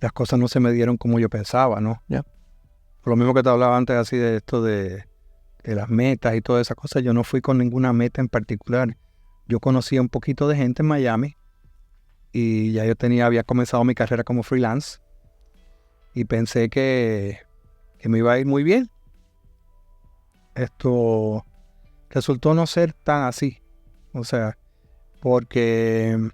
las cosas no se me dieron como yo pensaba, ¿no? Yeah. Por lo mismo que te hablaba antes así de esto de las metas y todas esas cosas, yo no fui con ninguna meta en particular. Yo conocía un poquito de gente en Miami y ya había comenzado mi carrera como freelance y pensé que me iba a ir muy bien. Esto resultó no ser tan así. O sea, porque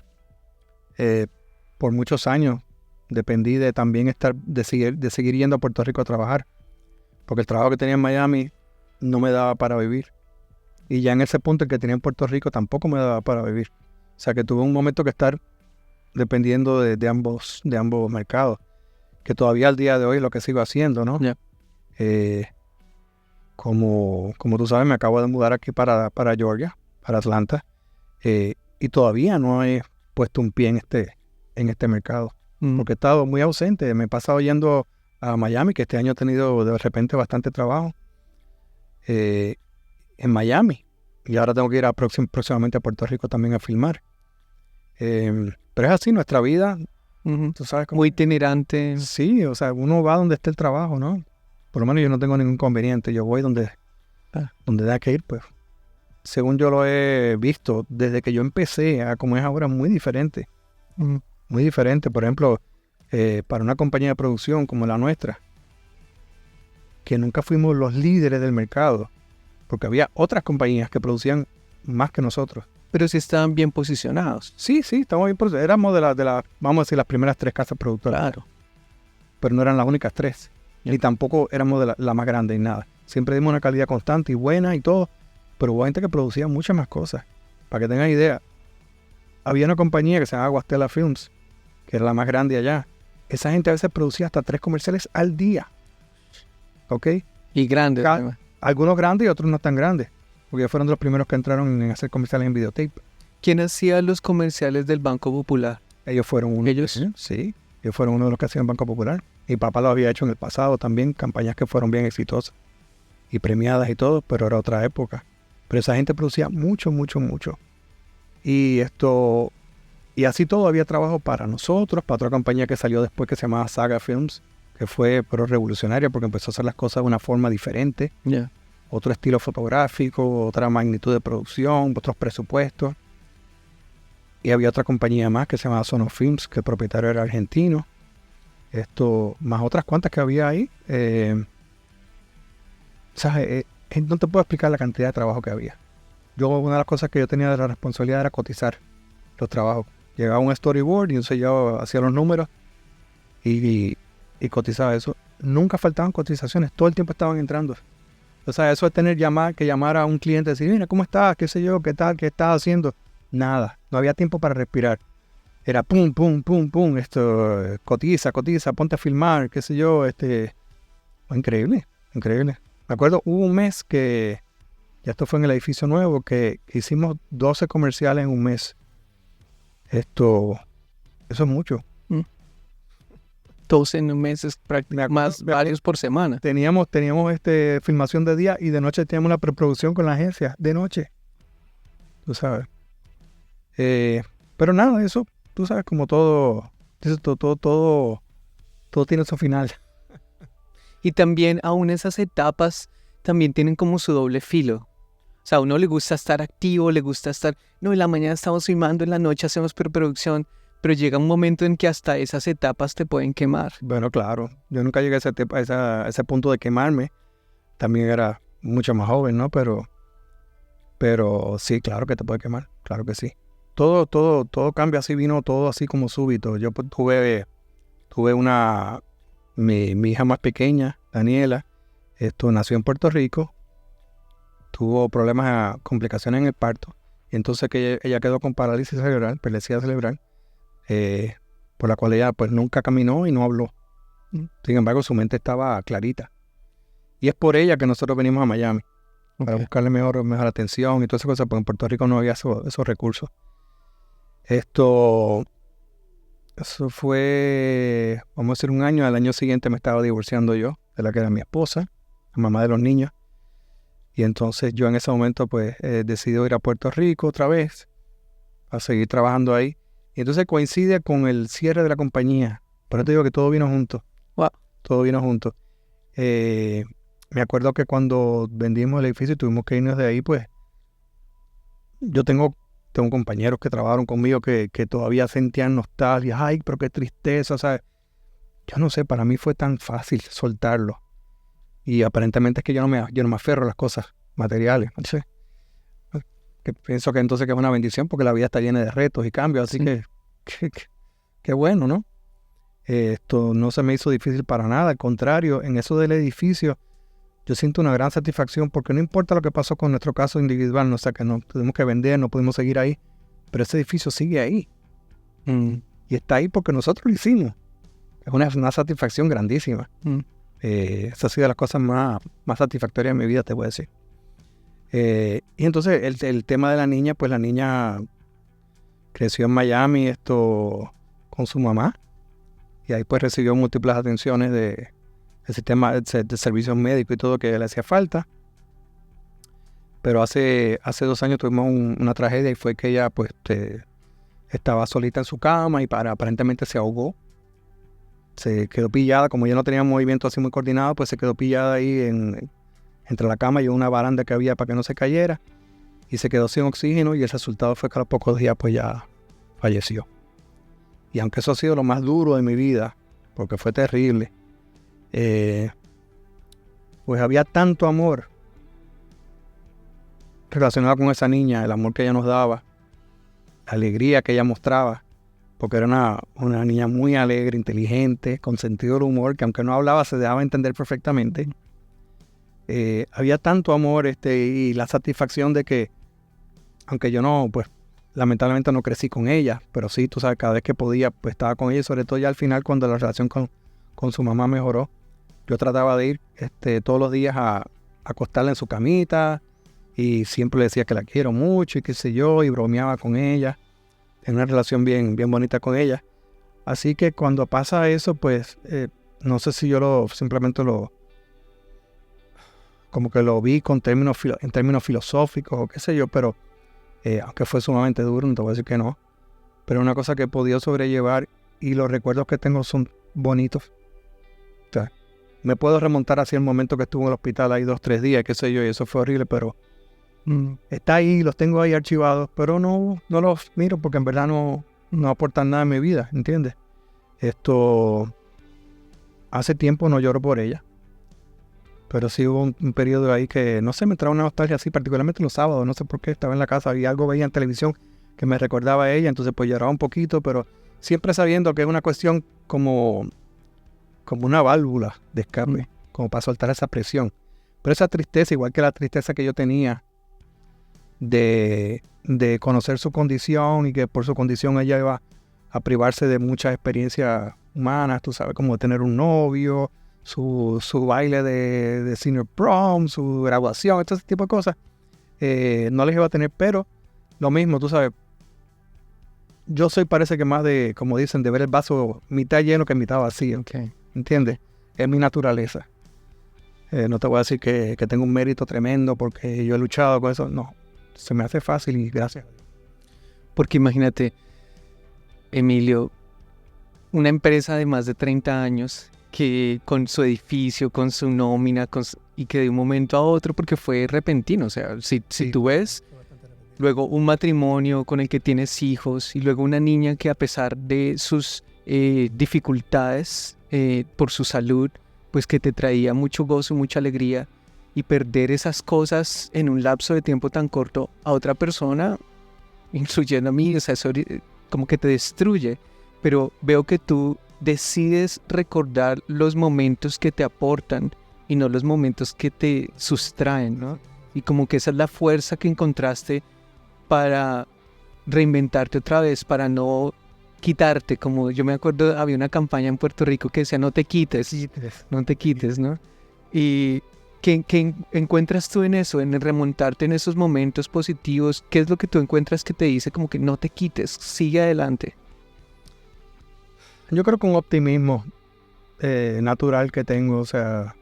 por muchos años dependí de también de seguir yendo a Puerto Rico a trabajar. Porque el trabajo que tenía en Miami no me daba para vivir. Y ya en ese punto el que tenía en Puerto Rico tampoco me daba para vivir. O sea que tuve un momento que estar dependiendo de ambos mercados. Que todavía al día de hoy es lo que sigo haciendo, ¿no? Yeah. Como tú sabes, me acabo de mudar aquí para Georgia, para Atlanta. Y todavía no he puesto un pie en este mercado. Porque he estado muy ausente. Me he pasado yendo a Miami, que este año he tenido de repente bastante trabajo en Miami. Y ahora tengo que ir próximamente a Puerto Rico también a filmar. Pero es así nuestra vida. ¿Tú sabes cómo? Muy itinerante. Sí, o sea, uno va donde esté el trabajo, ¿no? Por lo menos yo no tengo ningún inconveniente. Yo voy donde tenga que ir, pues. Según yo lo he visto, desde que yo empecé a como es ahora, muy diferente. Muy diferente. Por ejemplo, para una compañía de producción como la nuestra, que nunca fuimos los líderes del mercado, porque había otras compañías que producían más que nosotros. Pero sí estaban bien posicionados. Sí, estamos bien posicionados. Éramos vamos a decir, las primeras 3 casas productoras. Claro. Pero no eran las únicas 3. Ni tampoco éramos de la más grande ni nada. Siempre dimos una calidad constante y buena y todo. Pero hubo gente que producía muchas más cosas. Para que tengan idea, había una compañía que se llamaba Guastela Films, que era la más grande allá. Esa gente a veces producía hasta 3 comerciales al día. ¿Ok? Y grandes. Algunos grandes y otros no tan grandes. Porque fueron de los primeros que entraron en hacer comerciales en videotape. ¿Quién hacía los comerciales del Banco Popular? Ellos fueron uno. ¿Ellos? Sí, ellos fueron uno de los que hacían Banco Popular. Mi papá lo había hecho en el pasado también, campañas que fueron bien exitosas y premiadas y todo, pero era otra época. Pero esa gente producía mucho. Y así todo, había trabajo para nosotros, para otra compañía que salió después que se llamaba Saga Films, que fue pero revolucionaria porque empezó a hacer las cosas de una forma diferente. Yeah. Otro estilo fotográfico, otra magnitud de producción, otros presupuestos. Y había otra compañía más que se llamaba Sono Films, que el propietario era argentino. Más otras cuantas que había ahí. No te puedo explicar la cantidad de trabajo que había. Una de las cosas que yo tenía de la responsabilidad era cotizar los trabajos. Llegaba un storyboard y entonces yo hacía los números y cotizaba eso. Nunca faltaban cotizaciones, todo el tiempo estaban entrando. O sea, eso es que llamar a un cliente y decir, mira, ¿cómo estás? ¿Qué sé yo? ¿Qué tal? ¿Qué estás haciendo? Nada, no había tiempo para respirar. Era pum, cotiza, ponte a filmar, qué sé yo, Fue increíble. Me acuerdo, hubo un mes que, ya esto fue en el edificio nuevo, que hicimos 12 comerciales en un mes. Eso es mucho. 12 en un mes es prácticamente más varios por semana. Teníamos filmación de día y de noche teníamos una preproducción con la agencia, de noche. Tú sabes. Pero nada, eso, tú sabes, como todo tiene su final. Y también aún esas etapas también tienen como su doble filo. O sea, a uno le gusta estar activo, le gusta estar, no, en la mañana estamos filmando, en la noche hacemos preproducción. Pero llega un momento en que hasta esas etapas te pueden quemar. Bueno, claro. Yo nunca llegué a ese punto de quemarme. También era mucho más joven, ¿no? Pero sí, claro que te puede quemar. Claro que sí. Todo cambia así, vino todo así como súbito. Yo tuve mi hija más pequeña, Daniela. Nació en Puerto Rico. Tuvo complicaciones en el parto. Y entonces que ella quedó con parálisis cerebral, parálisis cerebral. Por la cual ella pues nunca caminó y no habló. Sin embargo, su mente estaba clarita. Y es por ella que nosotros venimos a Miami. Para buscarle mejor atención y todas esas cosas, porque en Puerto Rico no había esos recursos. Eso fue, vamos a decir, un año. Al año siguiente me estaba divorciando yo, de la que era mi esposa, la mamá de los niños. Y entonces yo en ese momento pues decidí ir a Puerto Rico otra vez, a seguir trabajando ahí. Y entonces coincide con el cierre de la compañía. Por eso te digo que todo vino junto. Wow. Todo vino junto. Me acuerdo que cuando vendimos el edificio y tuvimos que irnos de ahí, pues yo tengo compañeros que trabajaron conmigo que todavía sentían nostalgia. Ay, pero qué tristeza, ¿sabes? Yo no sé, para mí fue tan fácil soltarlo. Y aparentemente es que yo no me aferro a las cosas materiales. No sé. Que pienso que entonces que es una bendición porque la vida está llena de retos y cambios, así Sí. que bueno, ¿no? Esto no se me hizo difícil para nada, al contrario, en eso del edificio yo siento una gran satisfacción porque no importa lo que pasó con nuestro caso individual, no, o sea, que no tuvimos que vender, no pudimos seguir ahí, pero ese edificio sigue ahí. Y está ahí porque nosotros lo hicimos. Es una satisfacción grandísima. Esa ha sido de las cosas más satisfactorias de mi vida, te voy a decir. Y entonces el tema de la niña, pues la niña creció en Miami con su mamá y ahí pues recibió múltiples atenciones del sistema de servicios médicos y todo que le hacía falta. Pero hace 2 años tuvimos una tragedia y fue que ella pues estaba solita en su cama y aparentemente se ahogó. Se quedó pillada, como ya no tenía movimiento así muy coordinado, pues se quedó pillada ahí entre la cama y una baranda que había para que no se cayera, y se quedó sin oxígeno, y el resultado fue que a los pocos días pues ya falleció. Y aunque eso ha sido lo más duro de mi vida, porque fue terrible, pues había tanto amor relacionado con esa niña, el amor que ella nos daba, la alegría que ella mostraba, porque era una niña muy alegre, inteligente, con sentido del humor, que aunque no hablaba se dejaba entender perfectamente. Había tanto amor y la satisfacción de que, aunque yo no, pues lamentablemente no crecí con ella, pero sí, tú sabes, cada vez que podía, pues estaba con ella, y sobre todo ya al final cuando la relación con su mamá mejoró, yo trataba de ir todos los días a acostarla en su camita, y siempre le decía que la quiero mucho y qué sé yo, y bromeaba con ella. Tenía una relación bien, bien bonita con ella. Así que cuando pasa eso, pues no sé si yo simplemente como que lo vi en términos filosóficos o qué sé yo, pero aunque fue sumamente duro, no te voy a decir que no, pero es una cosa que he podido sobrellevar y los recuerdos que tengo son bonitos. O sea, me puedo remontar hacia el momento que estuve en el hospital ahí 2-3 días, qué sé yo, y eso fue horrible, pero está ahí, los tengo ahí archivados, pero no los miro porque en verdad no aportan nada en mi vida, ¿entiendes? Hace tiempo no lloro por ella, pero sí hubo un periodo ahí que, no sé, me trae una nostalgia así, particularmente los sábados, no sé por qué, estaba en la casa y algo veía en televisión que me recordaba a ella, entonces pues lloraba un poquito, pero siempre sabiendo que es una cuestión como una válvula de escape, como para soltar esa presión. Pero esa tristeza, igual que la tristeza que yo tenía de conocer su condición y que por su condición ella iba a privarse de muchas experiencias humanas, tú sabes, como tener un novio, su baile de senior prom, su graduación, todo ese tipo de cosas, no les iba a tener, pero lo mismo, tú sabes, yo soy parece que más de, como dicen, de ver el vaso mitad lleno que mitad vacío, Okay. ¿entiendes? Es mi naturaleza. No te voy a decir que tengo un mérito tremendo porque yo he luchado con eso, no, se me hace fácil y gracias. Porque imagínate, Emilio, una empresa de más de 30 años que con su edificio, con su nómina, y que de un momento a otro, porque fue repentino, o sea, si tú ves, luego un matrimonio con el que tienes hijos y luego una niña que a pesar de sus dificultades por su salud, pues que te traía mucho gozo, mucha alegría, y perder esas cosas en un lapso de tiempo tan corto a otra persona, incluyendo a mí, o sea, eso como que te destruye. Pero veo que tú decides recordar los momentos que te aportan y no los momentos que te sustraen, ¿no? Y como que esa es la fuerza que encontraste para reinventarte otra vez, para no quitarte, como yo me acuerdo, había una campaña en Puerto Rico que decía no te quites, ¿no? Y ¿qué encuentras tú en eso, en remontarte en esos momentos positivos? ¿Qué es lo que tú encuentras que te dice como que no te quites, sigue adelante? Yo creo que un optimismo natural que tengo, o sea,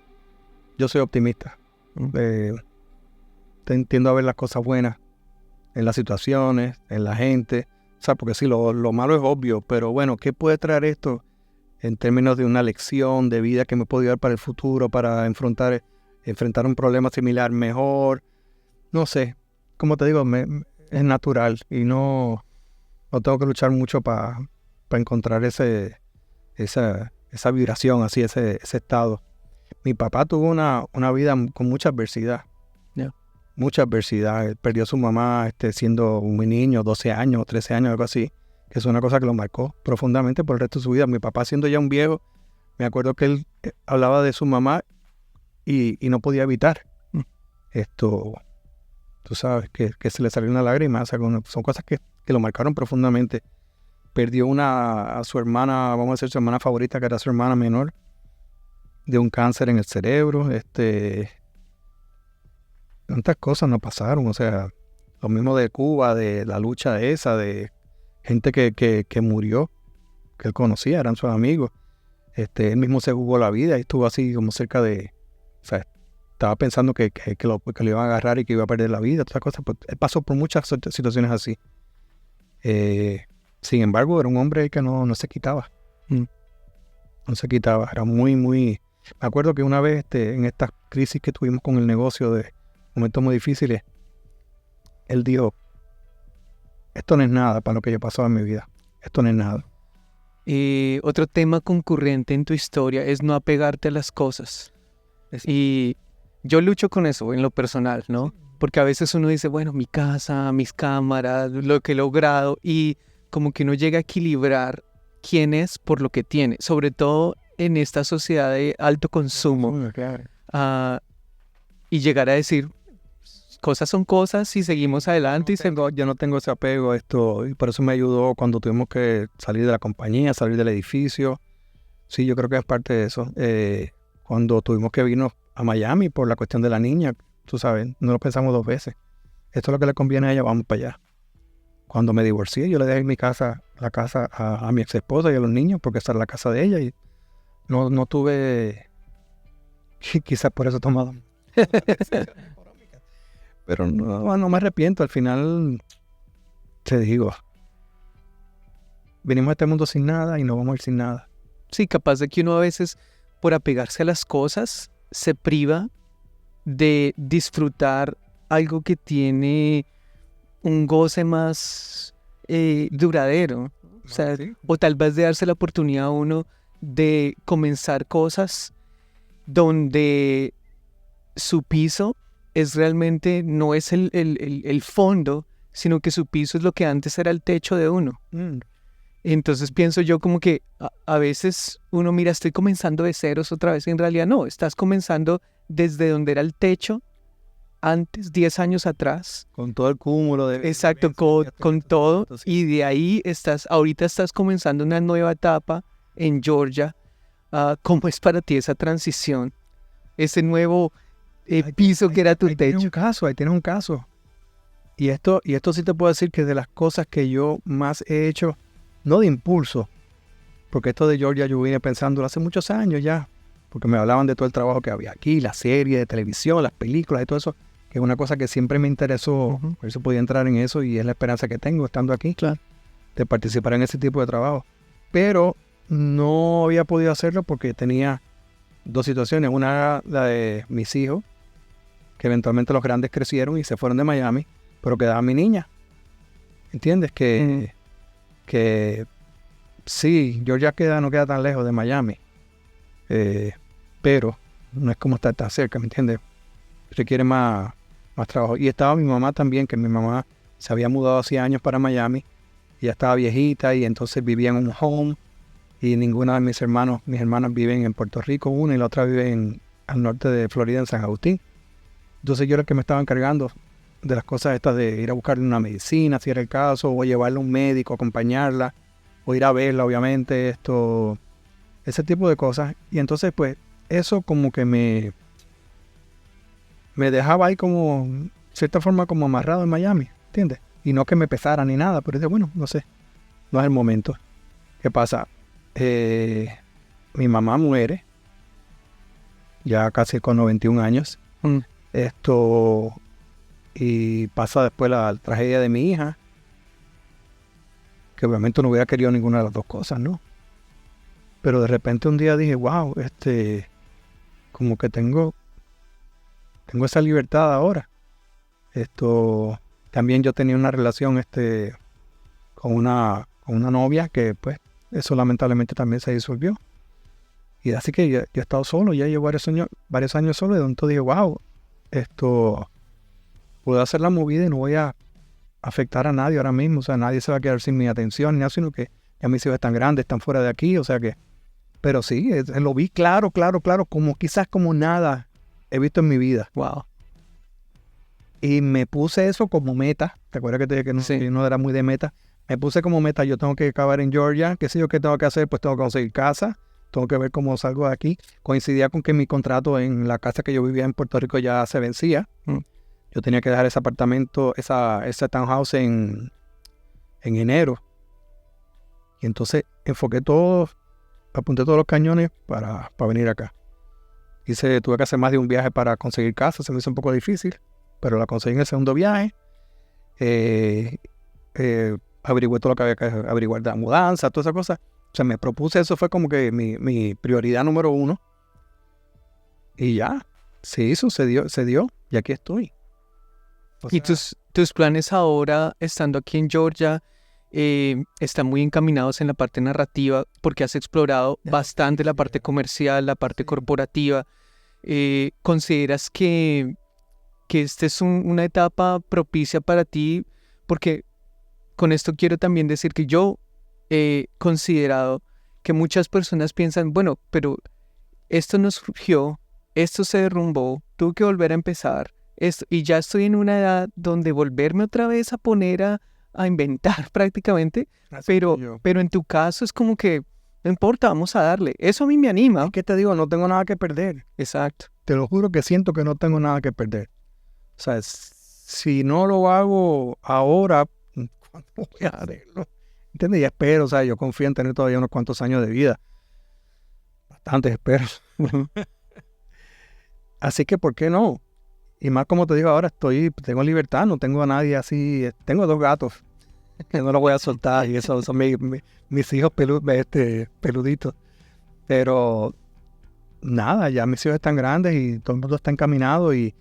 yo soy optimista. Tiendo a ver las cosas buenas en las situaciones, en la gente, o sea, porque sí, lo malo es obvio, pero bueno, ¿qué puede traer esto en términos de una lección de vida que me puede ayudar para el futuro, para enfrentar un problema similar mejor? No sé, como te digo, es natural y no tengo que luchar mucho para encontrar esa vibración, así, ese estado. Mi papá tuvo una vida con mucha adversidad. Yeah. Mucha adversidad. Él perdió a su mamá siendo un niño, 12 años, 13 años, algo así. Que es una cosa que lo marcó profundamente por el resto de su vida. Mi papá, siendo ya un viejo, me acuerdo que él hablaba de su mamá y no podía evitar tú sabes, que se le salió una lágrima. O sea, son cosas que lo marcaron profundamente. Perdió a su hermana, vamos a decir su hermana favorita, que era su hermana menor, de un cáncer en el cerebro. Tantas cosas nos pasaron, o sea, lo mismo de Cuba, de la lucha esa, de gente que murió, que él conocía, eran sus amigos. Él mismo se jugó la vida y estuvo así como cerca de, o sea, estaba pensando que lo iban a agarrar y que iba a perder la vida, todas esas cosas. Pues, él pasó por muchas situaciones así. Sin embargo, era un hombre que no se quitaba. No se quitaba, era muy, muy... Me acuerdo que una vez en estas crisis que tuvimos con el negocio de momentos muy difíciles, él dijo, esto no es nada para lo que yo he pasado en mi vida, esto no es nada. Otro tema concurrente en tu historia es no apegarte a las cosas. Y yo lucho con eso en lo personal, ¿no? Porque a veces uno dice, bueno, mi casa, mis cámaras, lo que he logrado, y como que uno llega a equilibrar quién es por lo que tiene, sobre todo en esta sociedad de alto consumo, Claro. y llegar a decir, cosas son cosas y seguimos adelante. Yo no tengo ese apego a esto, y por eso me ayudó cuando tuvimos que salir de la compañía, salir del edificio. Sí, yo creo que es parte de eso. Cuando tuvimos que irnos a Miami por la cuestión de la niña, tú sabes, no lo pensamos 2 veces. Esto es lo que le conviene a ella, vamos para allá. Cuando me divorcié, yo le dejé mi casa, la casa a mi ex esposa y a los niños, porque esa era la casa de ella, y no tuve, quizás por eso tomado. Pero no me arrepiento. Al final, te digo, vinimos a este mundo sin nada y nos vamos a ir sin nada. Sí, capaz de que uno a veces, por apegarse a las cosas, se priva de disfrutar algo que tiene un goce más duradero. O sea, Sí. o tal vez de darse la oportunidad a uno de comenzar cosas donde su piso es realmente, no es el fondo, sino que su piso es lo que antes era el techo de uno. Entonces pienso yo como que a veces uno mira, estoy comenzando de ceros otra vez, y en realidad no, estás comenzando desde donde era el techo antes, 10 años atrás. Con todo el cúmulo de... Exacto, con todo, y de ahí ahorita estás comenzando una nueva etapa en Georgia. ¿Cómo es para ti esa transición? Ese nuevo piso que era tu Ahí tienes techo. ahí tienes un caso. Y esto sí te puedo decir que de las cosas que yo más he hecho, no de impulso, porque esto de Georgia yo vine pensándolo hace muchos años ya, porque me hablaban de todo el trabajo que había aquí, la serie de televisión, las películas y todo eso, que es una cosa que siempre me interesó, por eso podía entrar en eso y es la esperanza que tengo estando aquí, Claro. de participar en ese tipo de trabajo. Pero no había podido hacerlo porque tenía 2 situaciones. Una era la de mis hijos, que eventualmente los grandes crecieron y se fueron de Miami, pero quedaba mi niña. ¿Entiendes? Que sí, Georgia no queda tan lejos de Miami, pero no es como estar tan cerca, ¿me entiendes? Requiere más trabajo. Y estaba mi mamá también, que mi mamá se había mudado hace años para Miami, y ya estaba viejita y entonces vivía en un home, y ninguna de mis hermanas viven en Puerto Rico, una y la otra vive al norte de Florida, en San Agustín. Entonces yo era el que me estaba encargando de las cosas estas de ir a buscarle una medicina, si era el caso, o llevarle a un médico, acompañarla, o ir a verla, obviamente, ese tipo de cosas. Y entonces, pues, eso como que me dejaba ahí como, de cierta forma, como amarrado en Miami, ¿entiendes? Y no que me pesara ni nada, pero bueno, no sé, no es el momento. ¿Qué pasa? Mi mamá muere, ya casi con 91 años. Y pasa después la tragedia de mi hija, que obviamente no hubiera querido ninguna de las dos cosas, ¿no? Pero de repente un día dije, wow, como que tengo esa libertad ahora. También yo tenía una relación con una novia que pues eso lamentablemente también se disolvió. Y así que yo he estado solo, ya llevo varios años solo, y de entonces dije, wow, puedo hacer la movida y no voy a afectar a nadie ahora mismo. O sea, nadie se va a quedar sin mi atención, ni nada, sino que ya mis hijos están grandes, están fuera de aquí, o sea que... Pero sí, lo vi claro, como quizás como nada he visto en mi vida. Wow. Y me puse eso como meta. ¿Te acuerdas que te dije que Sí. yo no era muy de meta? Me puse como meta, yo tengo que acabar en Georgia. ¿Qué sé yo qué tengo que hacer? Pues tengo que conseguir casa. Tengo que ver cómo salgo de aquí. Coincidía con que mi contrato en la casa que yo vivía en Puerto Rico ya se vencía. Yo tenía que dejar ese apartamento, ese townhouse en enero. Y entonces apunté todos los cañones para venir acá. Tuve que hacer más de un viaje para conseguir casa. Se me hizo un poco difícil, pero la conseguí en el segundo viaje. Averigüé todo lo que había que averiguar de la mudanza, todas esas cosas. O sea, me propuse, eso fue como que mi prioridad número 1. Y ya, se hizo, se dio, y aquí estoy. ¿Y tus planes ahora, estando aquí en Georgia, están muy encaminados en la parte narrativa, porque has explorado bastante la parte comercial, la parte corporativa? ¿Consideras que que esta es una etapa propicia para ti, porque con esto quiero también decir que yo he considerado que muchas personas piensan, bueno, pero esto no surgió, esto se derrumbó, tuve que volver a empezar, esto, y ya estoy en una edad donde volverme otra vez a poner a inventar prácticamente, pero en tu caso es como que, no importa, vamos a darle. Eso a mí me anima. Es que te digo, no tengo nada que perder. Exacto. Te lo juro que siento que no tengo nada que perder. O sea, si no lo hago ahora, ¿cuándo voy a hacerlo? ¿Entiendes? Y espero, o sea, yo confío en tener todavía unos cuantos años de vida. Bastantes espero. Así que, ¿por qué no? Y más como te digo ahora, tengo libertad, no tengo a nadie así. Tengo 2 gatos que no los voy a soltar y esos son mis hijos peluditos. Pero nada, ya mis hijos están grandes y todo el mundo está encaminado y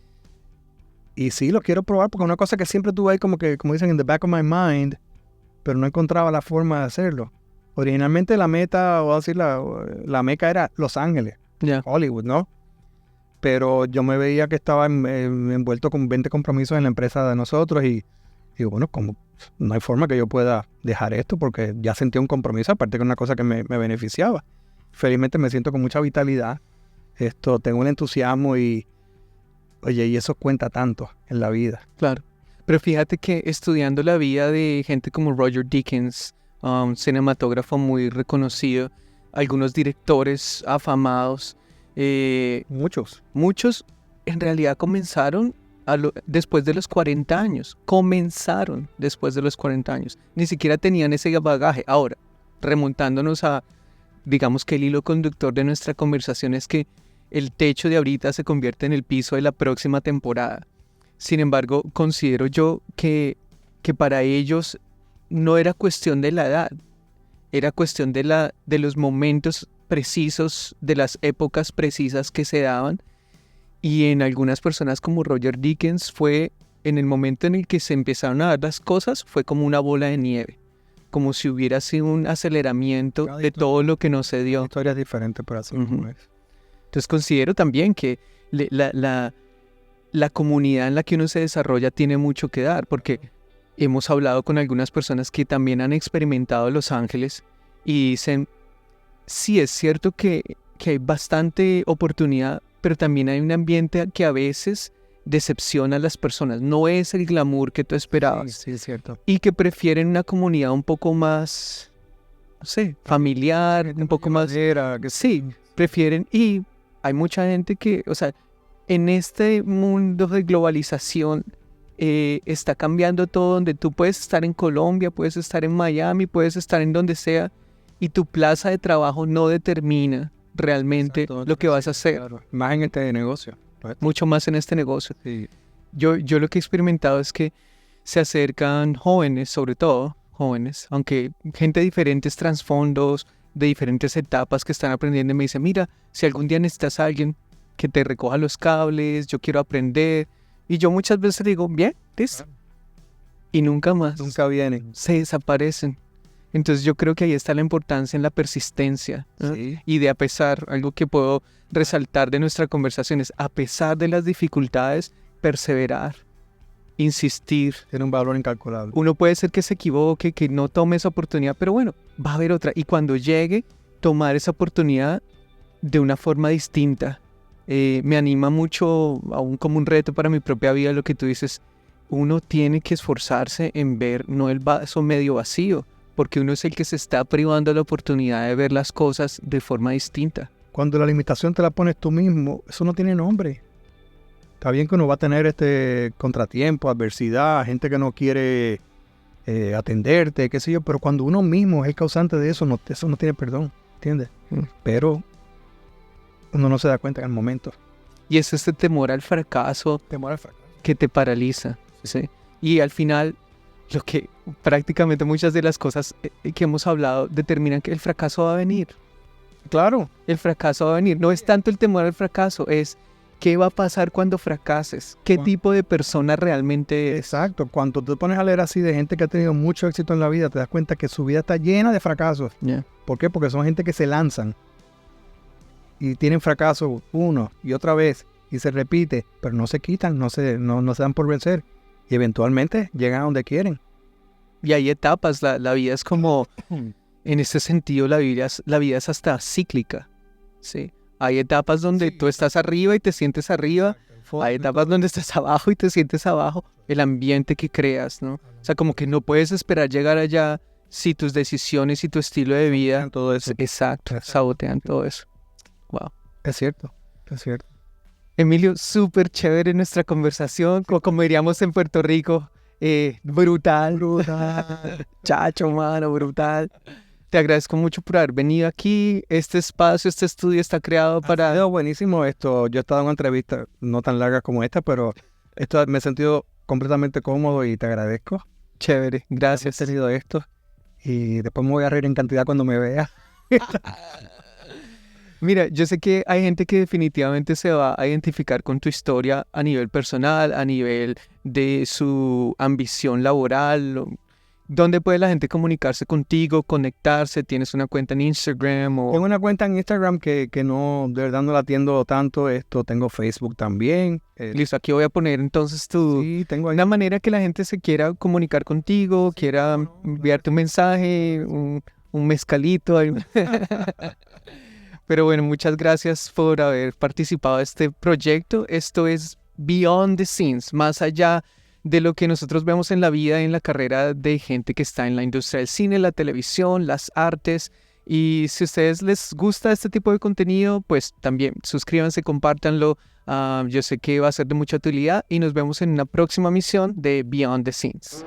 sí, lo quiero probar porque es una cosa que siempre tuve ahí como dicen, in the back of my mind, pero no encontraba la forma de hacerlo. Originalmente la meta, o decir, la meca era Los Ángeles, Hollywood, ¿no? Pero yo me veía que estaba envuelto con 20 compromisos en la empresa de nosotros y digo, bueno, como no hay forma que yo pueda dejar esto porque ya sentí un compromiso, aparte que una cosa que me beneficiaba. Felizmente me siento con mucha vitalidad, tengo un entusiasmo y eso cuenta tanto en la vida. Claro, pero fíjate que estudiando la vida de gente como Roger Deakins, cinematógrafo muy reconocido, algunos directores afamados, muchos en realidad comenzaron después de los 40 años. Comenzaron después de los 40 años. Ni siquiera tenían ese bagaje. Ahora, remontándonos a, digamos que el hilo conductor de nuestra conversación es que el techo de ahorita se convierte en el piso de la próxima temporada. Sin embargo, considero yo que para ellos no era cuestión de la edad, era cuestión de los momentos precisos, de las épocas precisas que se daban. Y en algunas personas como Roger Deakins fue en el momento en el que se empezaron a dar las cosas, fue como una bola de nieve, como si hubiera sido un aceleramiento de todo lo que no se dio. Historias diferentes, pero así como es. Entonces considero también que la comunidad en la que uno se desarrolla tiene mucho que dar, porque hemos hablado con algunas personas que también han experimentado Los Ángeles y dicen, sí, es cierto que hay bastante oportunidad, pero también hay un ambiente que a veces decepciona a las personas. No es el glamour que tú esperabas. Sí, es cierto. Y que prefieren una comunidad un poco más, no sé, familiar, un poco más... Sí, prefieren. Y hay mucha gente que, o sea, en este mundo de globalización está cambiando todo, donde tú puedes estar en Colombia, puedes estar en Miami, puedes estar en donde sea, y tu plaza de trabajo no determina realmente lo que vas a hacer. Claro. Más en este negocio. Mucho más en este negocio. Sí. Yo lo que he experimentado es que se acercan jóvenes, sobre todo jóvenes, aunque gente de diferentes trasfondos, de diferentes etapas que están aprendiendo y me dicen, mira, si algún día necesitas a alguien que te recoja los cables, yo quiero aprender. Y yo muchas veces digo, bien, listo. Y nunca más. Nunca vienen. Se desaparecen. Entonces yo creo que ahí está la importancia en la persistencia, ¿no? Sí. Y de a pesar, algo que puedo resaltar de nuestra conversación es, a pesar de las dificultades, perseverar, insistir. Tiene un valor incalculable. Uno puede ser que se equivoque, que no tome esa oportunidad, pero bueno, va a haber otra. Y cuando llegue, tomar esa oportunidad de una forma distinta. Me anima mucho, aún como un reto para mi propia vida, lo que tú dices. Uno tiene que esforzarse en ver no el vaso medio vacío, porque uno es el que se está privando de la oportunidad de ver las cosas de forma distinta. Cuando la limitación te la pones tú mismo, eso no tiene nombre. Está bien que uno va a tener contratiempo, adversidad, gente que no quiere atenderte, qué sé yo, pero cuando uno mismo es el causante de eso no tiene perdón, ¿entiendes? Pero uno no se da cuenta en el momento. Y es este temor al fracaso, que te paraliza, ¿sí? Y al final, lo que prácticamente muchas de las cosas que hemos hablado determinan que el fracaso va a venir. Claro. El fracaso va a venir. No es tanto el temor al fracaso, es qué va a pasar cuando fracases, qué tipo de persona realmente eres. Exacto. Cuando tú te pones a leer así de gente que ha tenido mucho éxito en la vida, te das cuenta que su vida está llena de fracasos. Yeah. ¿Por qué? Porque son gente que se lanzan y tienen fracaso una y otra vez y se repite, pero no se quitan, no se dan por vencer y eventualmente llegan a donde quieren. Y hay etapas, la vida es como, en ese sentido, la vida es hasta cíclica, ¿sí? Hay etapas donde tú estás arriba y te sientes arriba, hay etapas donde estás abajo y te sientes abajo, el ambiente que creas, ¿no? O sea, como que no puedes esperar llegar allá si tus decisiones y tu estilo de vida, todo eso. exacto, sabotean todo eso. Wow. Es cierto. Emilio, súper chévere nuestra conversación, como diríamos en Puerto Rico, brutal. Chacho, mano, brutal. Te agradezco mucho por haber venido aquí. Este espacio, este estudio está creado para... Ha sido buenísimo esto. Yo he estado en una entrevista no tan larga como esta, pero me he sentido completamente cómodo y te agradezco. Chévere, gracias. He tenido esto y después me voy a reír en cantidad cuando me vea. Mira, yo sé que hay gente que definitivamente se va a identificar con tu historia a nivel personal, a nivel de su ambición laboral. ¿Dónde puede la gente comunicarse contigo, conectarse? ¿Tienes una cuenta en Instagram? Tengo una cuenta en Instagram que no, de verdad no la atiendo tanto. Tengo Facebook también. Listo, aquí voy a poner entonces Sí, tengo ahí. una manera que la gente se quiera comunicar contigo, quiera enviarte un mensaje, un mezcalito. Pero bueno, muchas gracias por haber participado de este proyecto. Esto es Beyond the Scenes, más allá de lo que nosotros vemos en la vida, en la carrera de gente que está en la industria del cine, la televisión, las artes. Y si a ustedes les gusta este tipo de contenido, pues también suscríbanse, compártanlo. Yo sé que va a ser de mucha utilidad y nos vemos en una próxima misión de Beyond the Scenes.